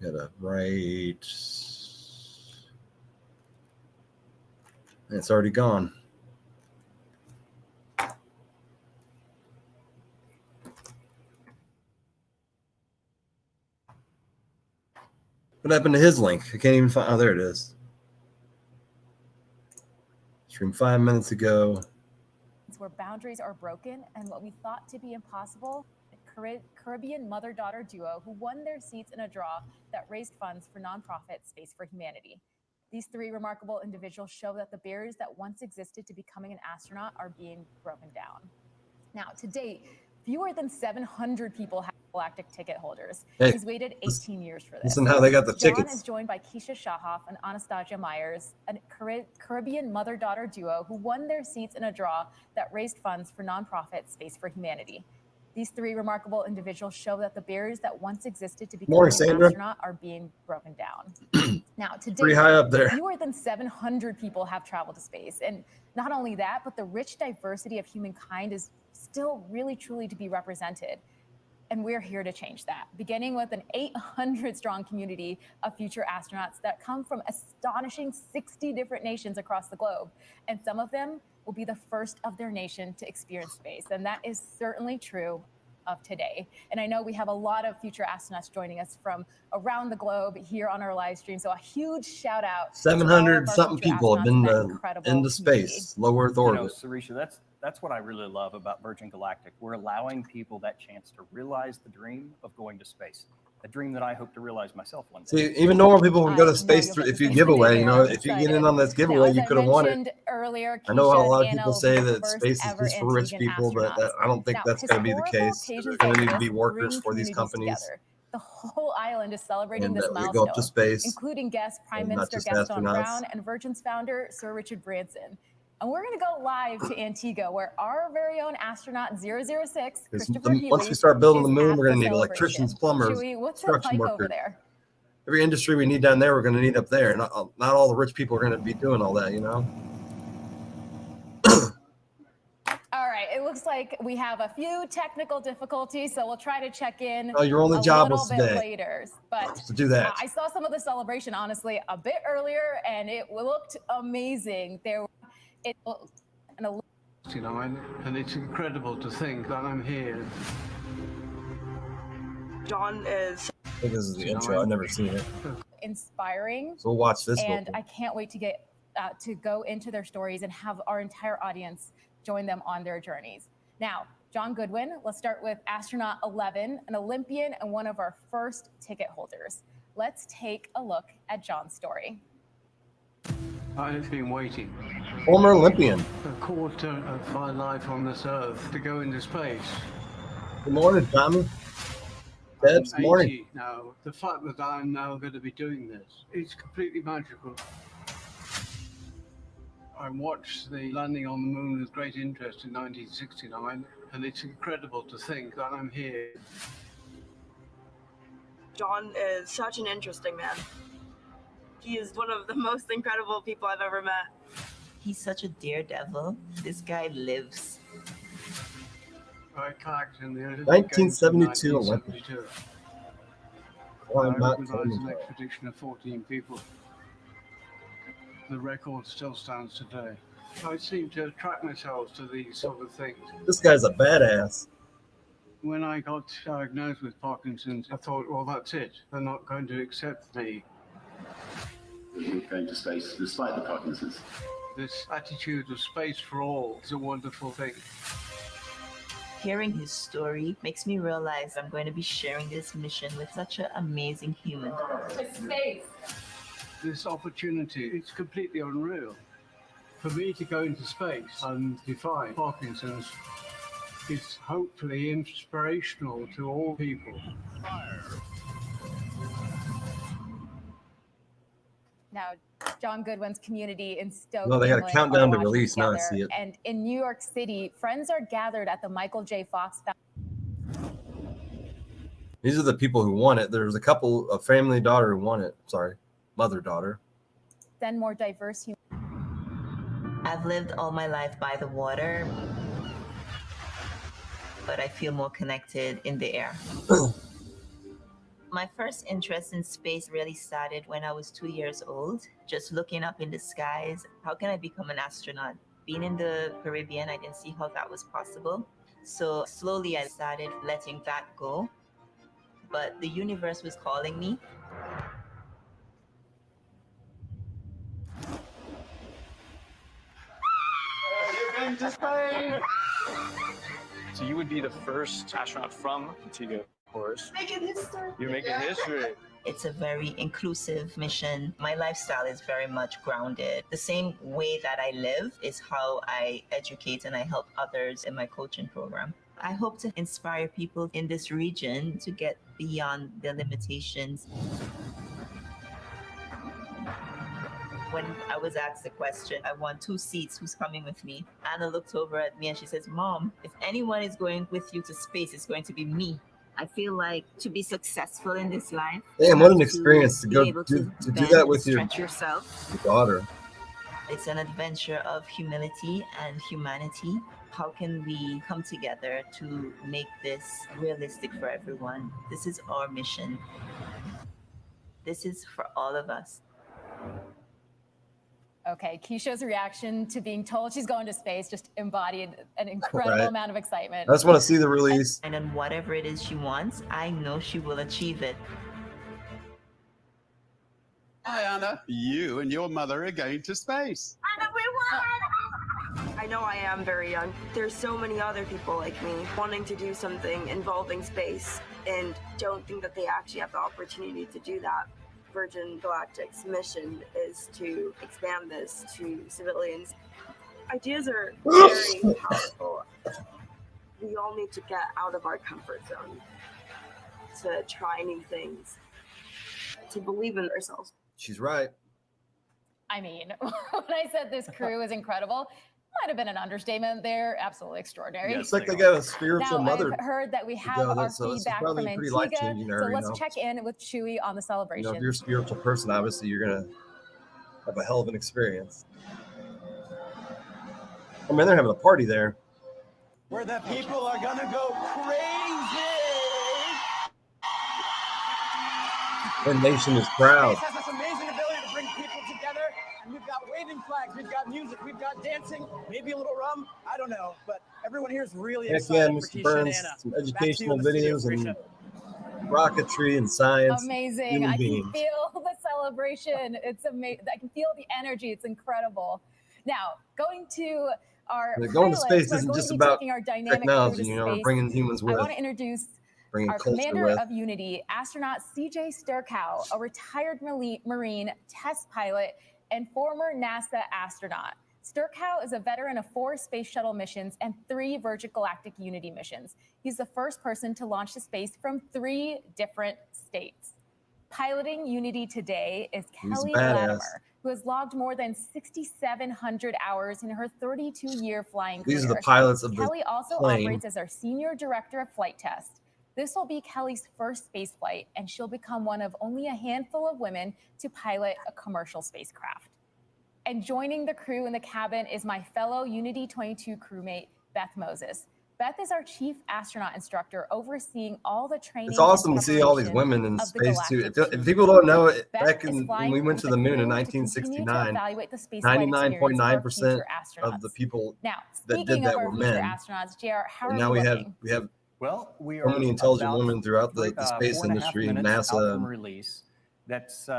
Gotta write. It's already gone. What happened to his link? I can't even find. Oh, there it is. Stream 5 minutes ago. Where boundaries are broken and what we thought to be impossible, a Caribbean mother-daughter duo who won their seats in a draw that raised funds for nonprofit Space for Humanity. These three remarkable individuals show that the barriers that once existed to becoming an astronaut are being broken down. Now, to date, fewer than 700 people have galactic ticket holders. Hey, he's waited 18 years for this. Listen how they got the Jon tickets. is joined by Keisha Schahaff and Anastatia Myers, a Caribbean mother-daughter duo who won their seats in a draw that raised funds for nonprofit Space for Humanity. These three remarkable individuals show that the barriers that once existed to becoming an astronaut are being broken down. Now, today, pretty high up there. Fewer than 700 people have traveled to space. And not only that, but the rich diversity of humankind is still really, truly to be represented. And we're here to change that, beginning with an 800-strong community of future astronauts that come from astonishing 60 different nations across the globe. And some of them will be the first of their nation to experience space. And that is certainly true of today. And I know we have a lot of future astronauts joining us from around the globe here on our live stream. So a huge shout out. 700 something people have been into space, low Earth orbit. You know, Sarisha, that's what I really love about Virgin Galactic. We're allowing people that chance to realize the dream of going to space. A dream that I hope to realize myself one day. See, even normal people would go to space if you give away. You know, if you get in on this giveaway, you could have won it. Earlier, I know how a lot of people say that space is just for rich people, but I don't think that's going to be the case. There's going to need to be workers for these companies. The whole island is celebrating this milestone, go up to space, including guest Prime Minister Gaston Brown and Virgin's founder, Sir Richard Branson. And we're going to go live to Antigua, where our very own astronaut 006, Christopher Healy, once we start building the moon, we're going to need electricians, plumbers, construction workers. Over there? Every industry we need down there, we're going to need up there. Not all the rich people are going to be doing all that, you know? All right, it looks like we have a few technical difficulties, so we'll try to check in. Oh, your only job was today. Later, but to do that. I saw some of the celebration, honestly, a bit earlier, and it looked amazing. It looked and it's incredible to think that I'm here. Jon is. I think this is the intro. I've never seen it. Inspiring. So we'll watch this. And I can't wait to get to go into their stories and have our entire audience join them on their journeys. Now, Jon Goodwin, let's start with astronaut 11, an Olympian and one of our first ticket holders. Let's take a look at Jon's story. I've been waiting. Former Olympian. A quarter of my life on this earth to go into space. Good morning, Tommy. Good morning. Now, the fact that I'm now going to be doing this, it's completely magical. I watched the landing on the moon with great interest in 1969, and it's incredible to think that I'm here. Jon is such an interesting man. He is one of the most incredible people I've ever met. He's such a daredevil. This guy lives. I kayaked in the 1972 Olympics. I organized an expedition of 14 people. The record still stands today. I seem to attract myself to these sort of things. This guy's a badass. When I got diagnosed with Parkinson's, I thought, well, that's it. They're not going to accept me. We're going to space despite the Parkinson's. This attitude of space for all is a wonderful thing. Hearing his story makes me realize I'm going to be sharing this mission with such an amazing human. Space. This opportunity, it's completely unreal. For me to go into space and defy Parkinson's is hopefully inspirational to all people. Now, Jon Goodwin's community in Stoke. No, they got a countdown to release. Now I see it. And in New York City, friends are gathered at the Michael J. Fox Foundation. These are the people who won it. There's a family daughter who won it. Sorry, mother daughter. Then more diverse I've lived all my life by the water, but I feel more connected in the air. My first interest in space really started when I was 2 years old, just looking up in the skies. How can I become an astronaut? Being in the Caribbean, I didn't see how that was possible. So slowly I started letting that go. But the universe was calling me. You're going to space! So you would be the first astronaut from Antigua, of course. Making history. You're making history. It's a very inclusive mission. My lifestyle is very much grounded. The same way that I live is how I educate and I help others in my coaching program. I hope to inspire people in this region to get beyond their limitations. When I was asked the question, I want 2 seats, who's coming with me? Anna looked over at me and she says, Mom, if anyone is going with you to space, it's going to be me. I feel like to be successful in this life. Damn, what an experience to go to do that with your daughter. It's an adventure of humility and humanity. How can we come together to make this realistic for everyone? This is our mission. This is for all of us. Okay, Keisha's reaction to being told she's going to space just embodied an incredible amount of excitement. I just want to see the release. And then whatever it is she wants, I know she will achieve it. Hi, Anna. You and your mother are going to space. Anna, we won! I know I am very young. There's so many other people like me wanting to do something involving space and don't think that they actually have the opportunity to do that. Virgin Galactic's mission is to expand this to civilians. Ideas are very powerful. We all need to get out of our comfort zone, to try new things, to believe in ourselves. She's right. I mean, when I said this crew is incredible, might have been an understatement. They're absolutely extraordinary. Yeah, it's like they got a spiritual mother. I've heard that we have our feedback from Antigua, so let's check in with Chewy on the celebration. If you're a spiritual person, obviously you're gonna have a hell of an experience. I mean, they're having a party there. Where the people are gonna go crazy. Rumination is proud. Space has this amazing ability to bring people together. And we've got waving flags, we've got music, we've got dancing, maybe a little rum. I don't know, but everyone here is really excited for Mr. Keisha Burns, and Anna. some educational videos and rocketry and science. Amazing. I can feel the celebration. It's amazing. I can feel the energy. It's incredible. Now, going to our going to space isn't just about our technology, or bringing humans with. I want to introduce our commander of Unity, astronaut CJ Sturcow, a retired Marine test pilot and former NASA astronaut. Sturcow is a veteran of 4 space shuttle missions and 3 Virgin Galactic Unity missions. He's the first person to launch to space from 3 different states. Piloting Unity today is Kelly Latimer, who has logged more than 6,700 hours in her 32-year flying career. These are the pilots of the Kelly also operates as our senior director of flight test. This will be Kelly's first space flight, and she'll become one of only a handful of women to pilot a commercial spacecraft. And joining the crew in the cabin is my fellow Unity 22 crewmate, Beth Moses. Beth is our chief astronaut instructor, overseeing all the training. It's awesome to see all these women in space too. If people don't know, back when we went to the moon in 1969, 99.9% of the people that did that were men. Astronauts, JR, how and now we have well, we so many intelligent women throughout the space industry, NASA. Release. That's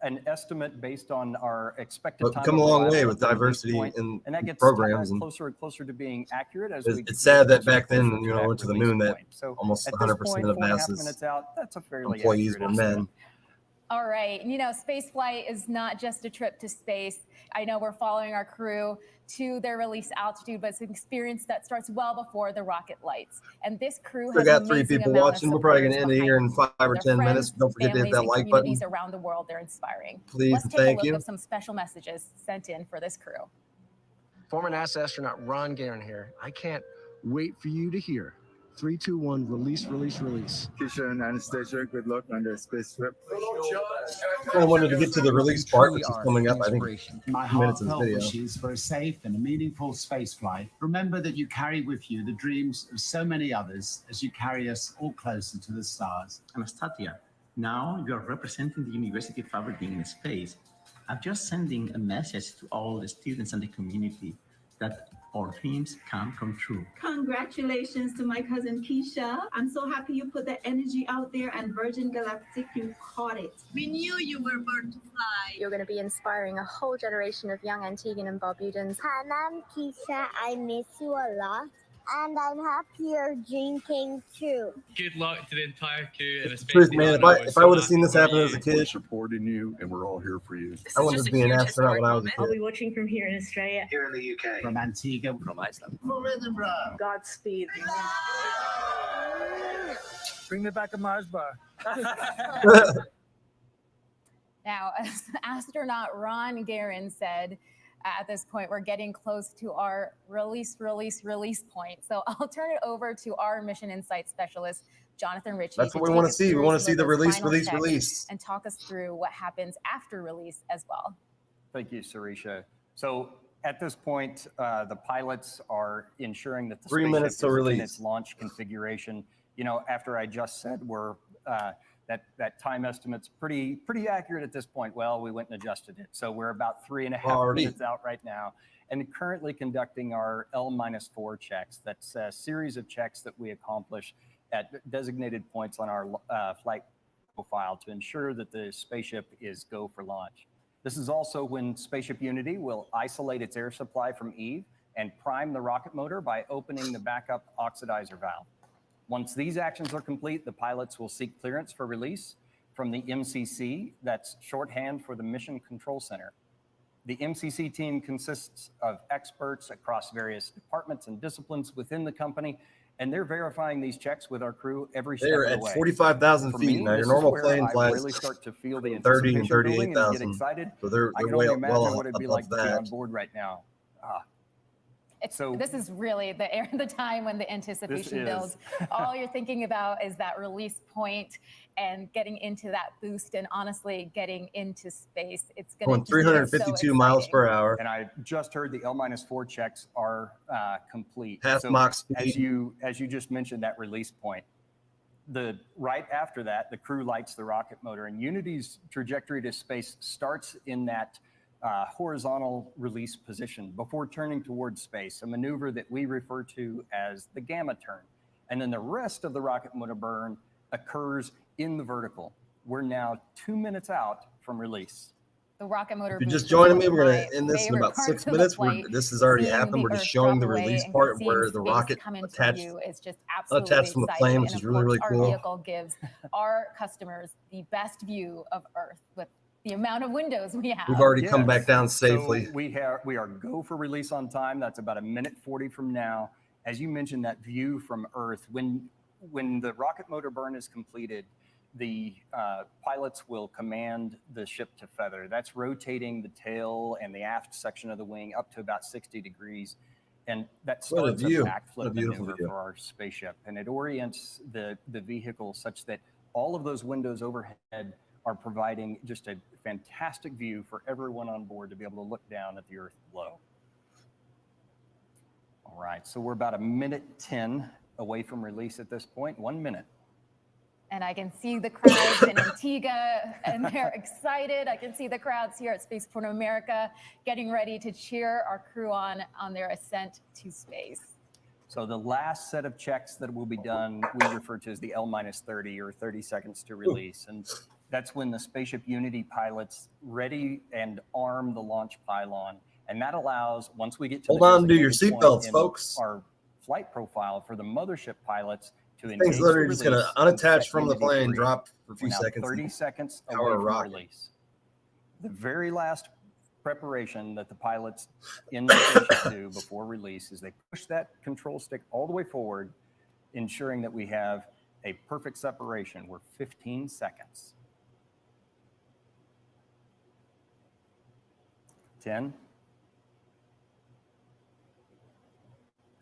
an estimate based on our expected time. Come a long way with diversity in and that gets programs. Closer and closer to being accurate. As it's sad that back then, went to the moon, that almost 100% of NASA's employees were men. All right. Space flight is not just a trip to space. I know we're following our crew to their release altitude, but it's an experience that starts well before the rocket lights. And this crew has got 3 people watching. We're probably going to end it here in 5 or 10 minutes. Don't forget to hit that like button. Around the world, they're inspiring. Please, let's take thank a look you. At some special messages sent in for this crew. Former NASA astronaut Ron Guerin here. I can't wait for you to hear. 3, 2, 1, release, release, release. Keisha and Anastatia, good luck on their space trip. Hello, John. I wanted to get to the release part, which is coming up, I think, My 2 minutes in the heartfelt video. wishes for a safe and a meaningful space flight. Remember that you carry with you the dreams of so many others as you carry us all closer to the stars. Anastatia, now you are representing the university of Aberdeen in space. I'm just sending a message to all the students and the community that our dreams can come true. Congratulations to my cousin Keisha. I'm so happy you put the energy out there, and Virgin Galactic, you caught it. We knew you were born to fly. You're going to be inspiring a whole generation of young Antiguan and Barbudans. Hi, I'm Keisha. I miss you a lot. And I'm happy your dream came true. Good luck to the entire crew. And Truth, man, if I would have seen this happen as a kid, We're supporting you, and we're all here for you. I wanted to be an astronaut when I was a I'll kid. be watching from here in Australia. Here in the UK. From Antigua. From Iceland. From Edinburgh. Godspeed. Bring me back a Mars bar. Now, as astronaut Ron Guerin said, at this point, we're getting close to our release point. So I'll turn it over to our mission insight specialist, Jonathan Ritchie. That's what we want to see. We want to see the release. And talk us through what happens after release as well. Thank you, Sarisha. So at this point, the pilots are ensuring that the 3 minutes to spaceship is in release. its launch configuration. You know, after I just said we're that time estimate's pretty accurate at this point. Well, we went and adjusted it. So we're about 3.5 minutes out right now, and currently conducting our L-4 checks. That's a series of checks that we accomplish at designated points on our flight profile to ensure that the spaceship is go for launch. This is also when Spaceship Unity will isolate its air supply from Eve and prime the rocket motor by opening the backup oxidizer valve. Once these actions are complete, the pilots will seek clearance for release from the MCC, that's shorthand for the Mission Control Center. The MCC team consists of experts across various departments and disciplines within the company, and they're verifying these checks with our crew every step of the way. They're at 45,000 feet. Now, your normal plane flies really start to feel the 30 and anticipation building and get 38,000. excited. So they're I can way only up, imagine well what it'd be like to be on board right now. This is really the time when the anticipation builds. All you're thinking about is that release point and getting into that boost, and honestly, getting into space. It's going to 352 miles per hour. And I just heard the L-4 checks are complete. Half Mach speed. As you just mentioned, that release point. Right after that, the crew lights the rocket motor, and Unity's trajectory to space starts in that horizontal release position before turning towards space, a maneuver that we refer to as the gamma turn. And then the rest of the rocket motor burn occurs in the vertical. We're now 2 minutes out from release. The rocket motor. If you're just joining me, we're going to end this in about 6 minutes. This has already happened. We're just showing the release part where the rocket attached from the plane, which is really, really cool. Our vehicle gives our customers the best view of Earth with the amount of windows we have. We've already come back down safely. So we are go for release on time. That's about 1:40 from now. As you mentioned, that view from Earth, when the rocket motor burn is completed, the pilots will command the ship to feather. That's rotating the tail and the aft section of the wing up to about 60 degrees. And that starts a backflip maneuver for our spaceship. And it orients the vehicle such that all of those windows overhead are providing just a fantastic view for everyone on board to be able to look down at the Earth below. All right, so we're about 1:10 away from release at this point, 1 minute. And I can see the crowds in Antigua, and they're excited. I can see the crowds here at Spaceport America getting ready to cheer our crew on their ascent to space. So the last set of checks that will be done, we refer to as the L-30 or 30 seconds to release. And that's when the Spaceship Unity pilots ready and arm the launch pylon. And that allows, once we get to hold on to your seatbelts, folks. Our flight profile for the mothership pilots to engage things literally just going to unattach from the plane, drop for a few seconds. 30 seconds away from release. The very last preparation that the pilots in the spaceship do before release is they push that control stick all the way forward, ensuring that we have a perfect separation. We're 15 seconds. 10.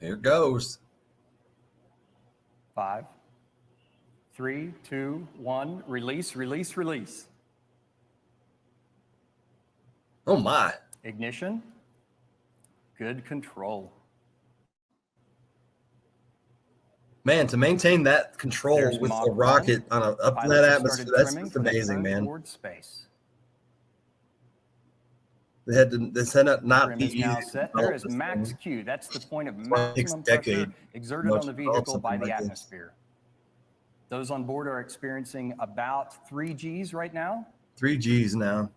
Here goes. 5, 3, 2, 1. Release, release, release. Oh my. Ignition. Good control. Man, to maintain that control There's with Mach a rocket 1. on up in Pilots that have atmosphere, started that's trimming just for the amazing, turn man. towards space. They had to. They said not Trim be is now easy. set. There is max Q. That's the point of It takes a maximum pressure decade exerted on the to develop vehicle by something the like this. atmosphere. Those on board are experiencing about 3 Gs right now 3 Gs now.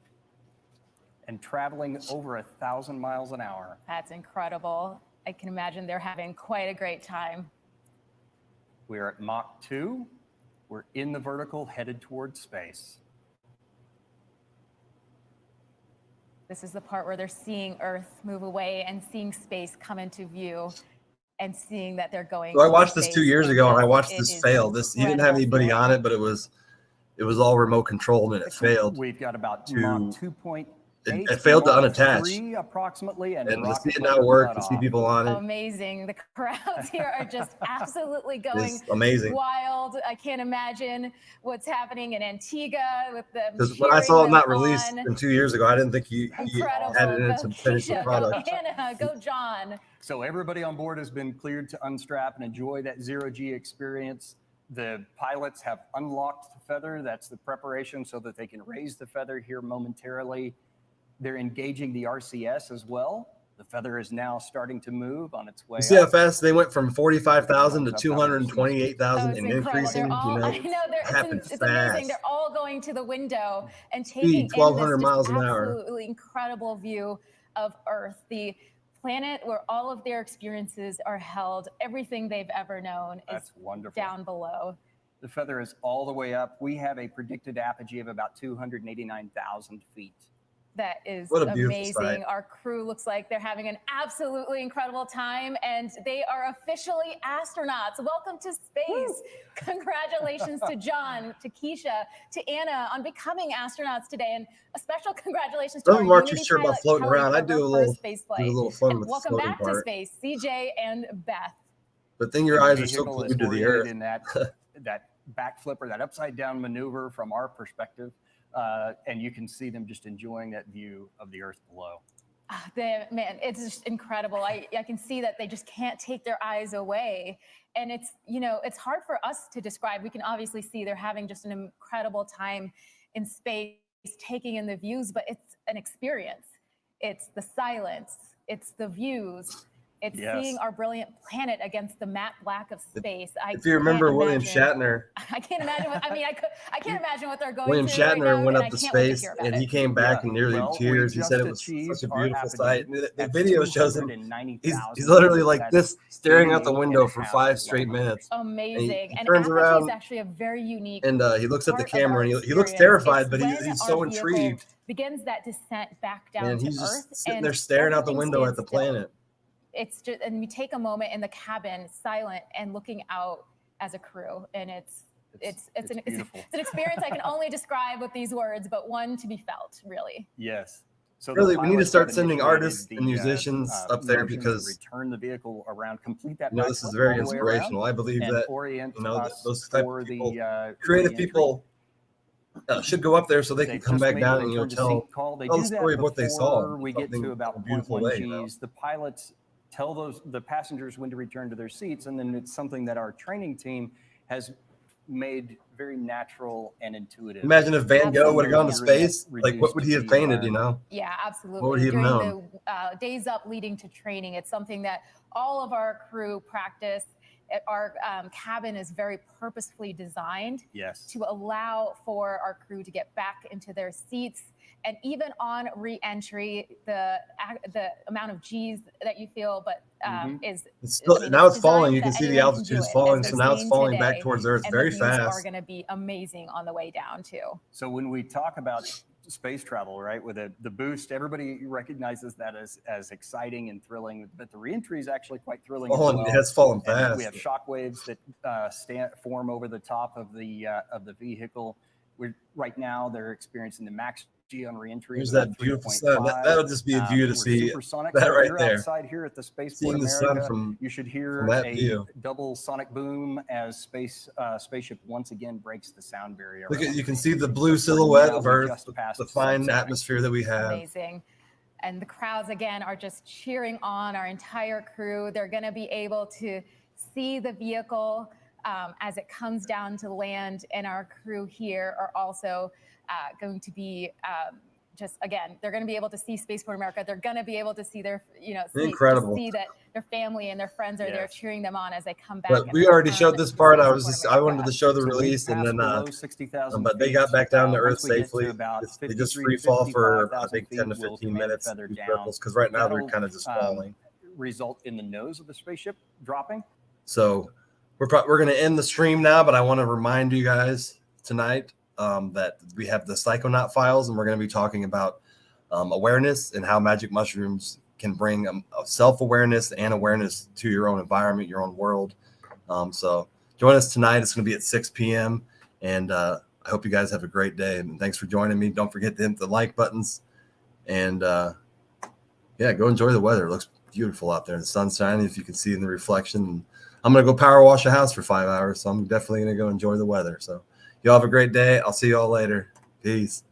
and traveling over 1,000 miles an hour. That's incredible. I can imagine they're having quite a great time. We're at Mach 2. We're in the vertical, headed towards space. This is the part where they're seeing Earth move away and seeing space come into view and seeing that they're going. So I watched this 2 years ago, and I watched this fail. He didn't have anybody on it, but it was all remote controlled, and it failed. We've got about Mach 2.8. It failed to unattach. 3 approximately, and to see it not work, to see people on it. Amazing. The crowds here are just absolutely going amazing. wild. I can't imagine what's happening in Antigua with the. Because when I saw it not released 2 years ago, I didn't think he had it in to finish the Keisha, product. Go Anna, go John. So everybody on board has been cleared to unstrap and enjoy that zero-G experience. The pilots have unlocked the feather. That's the preparation so that they can raise the feather here momentarily. They're engaging the RCS as well. The feather is now starting to move on its way. You see how fast they went from 45,000 to 228,000 and increasing? All, I know it's amazing. They're all going to the window and taking in 1,200 this miles an hour. Absolutely incredible view of Earth, the planet where all of their experiences are held. Everything they've ever known is down below. The feather is all the way up. We have a predicted apogee of about 289,000 feet. That is amazing. Sight. Our crew looks like they're having an absolutely incredible time, and they are officially astronauts. Welcome to space. Woo. Congratulations to John, to Keisha, to Anna on becoming astronauts today, and a special congratulations to our Mark Unity too sure about pilot, floating Kelly, around. I do a little fun and with welcome the floating back part. to space, CJ and Beth. But then your eyes are so glued to the Earth. In that backflip or that upside down maneuver from our perspective. And you can see them just enjoying that view of the Earth below. Man, it's just incredible. I can see that they just can't take their eyes away. And it's, it's hard for us to describe. We can obviously see they're having just an incredible time in space, taking in the views, but it's an experience. It's the silence, it's the views. It's seeing our brilliant planet against the matte black of space. If you remember William Shatner, I can't imagine. I can't imagine what they're going William through Shatner right now, went up to space, and he came back in nearly tears. He said it was such a beautiful sight. The video shows him. He's literally like this, staring out the window for 5 straight minutes. Amazing. And he turns around. Is actually a very unique. And he looks at the camera, and he looks terrified, but he's so intrigued. Begins that descent back down and to he's Earth, just sitting there staring out the window at the planet. It's just, and we take a moment in the cabin, silent, and looking out as a crew, and it's an experience I can only describe with these words, but one to be felt, really. Yes. So really, we need to start sending artists and musicians up there because return the vehicle around, complete that. This is very inspirational. I believe that those type of people, creative people, should go up there so they can come back down and tell the story of what they saw. We get to about 0.1 Gs. The pilots tell the passengers when to return to their seats, and then it's something that our training team has made very natural and intuitive. Imagine if Van Gogh would have gone to space, like what would he have painted, Yeah, absolutely. What would he have known? The days up leading to training, it's something that all of our crew practice. Our cabin is very purposefully designed to allow for our crew to get back into their seats. And even on re-entry, the amount of G's that you feel, but now it's falling. You can see the altitude is falling, so now it's falling back towards Earth very fast. Are going to be amazing on the way down too. So when we talk about space travel, right, with the boost, everybody recognizes that as exciting and thrilling, but the re-entry is actually quite thrilling. It's falling fast. We have shock waves that form over the top of the vehicle. Right now they're experiencing the max G on re-entry. There's that beautiful sun. That'll just be a view to see that right there. Outside here at the Spaceport Seeing the America, sun from you should hear view. Double sonic boom as spaceship once again breaks the sound barrier. Look at, you can see the blue silhouette of Earth, the fine atmosphere that we have. Amazing. And the crowds, again, are just cheering on our entire crew. They're going to be able to see the vehicle as it comes down to land. And our crew here are also going to be just, again, they're going to be able to see Spaceport America. They're going to be able to see their, incredible. See that their family and their friends are there cheering them on as they come back. But we already showed this part. I wanted to show the release, and then but they got back down to Earth safely. They just free fall for I think 10 to 15 minutes because right now they're kind of just falling. Result in the nose of the spaceship dropping. So we're going to end the stream now, but I want to remind you guys tonight that we have the Psychonaut files, and we're going to be talking about awareness and how magic mushrooms can bring self-awareness and awareness to your own environment, your own world. So join us tonight. It's going to be at 6 p.m. And I hope you guys have a great day. And thanks for joining me. Don't forget to hit the like buttons. And go enjoy the weather. It looks beautiful out there. The sun's shining, if you can see in the reflection. I'm going to go power wash a house for 5 hours. So I'm definitely going to go enjoy the weather. So y'all have a great day. I'll see y'all later. Peace.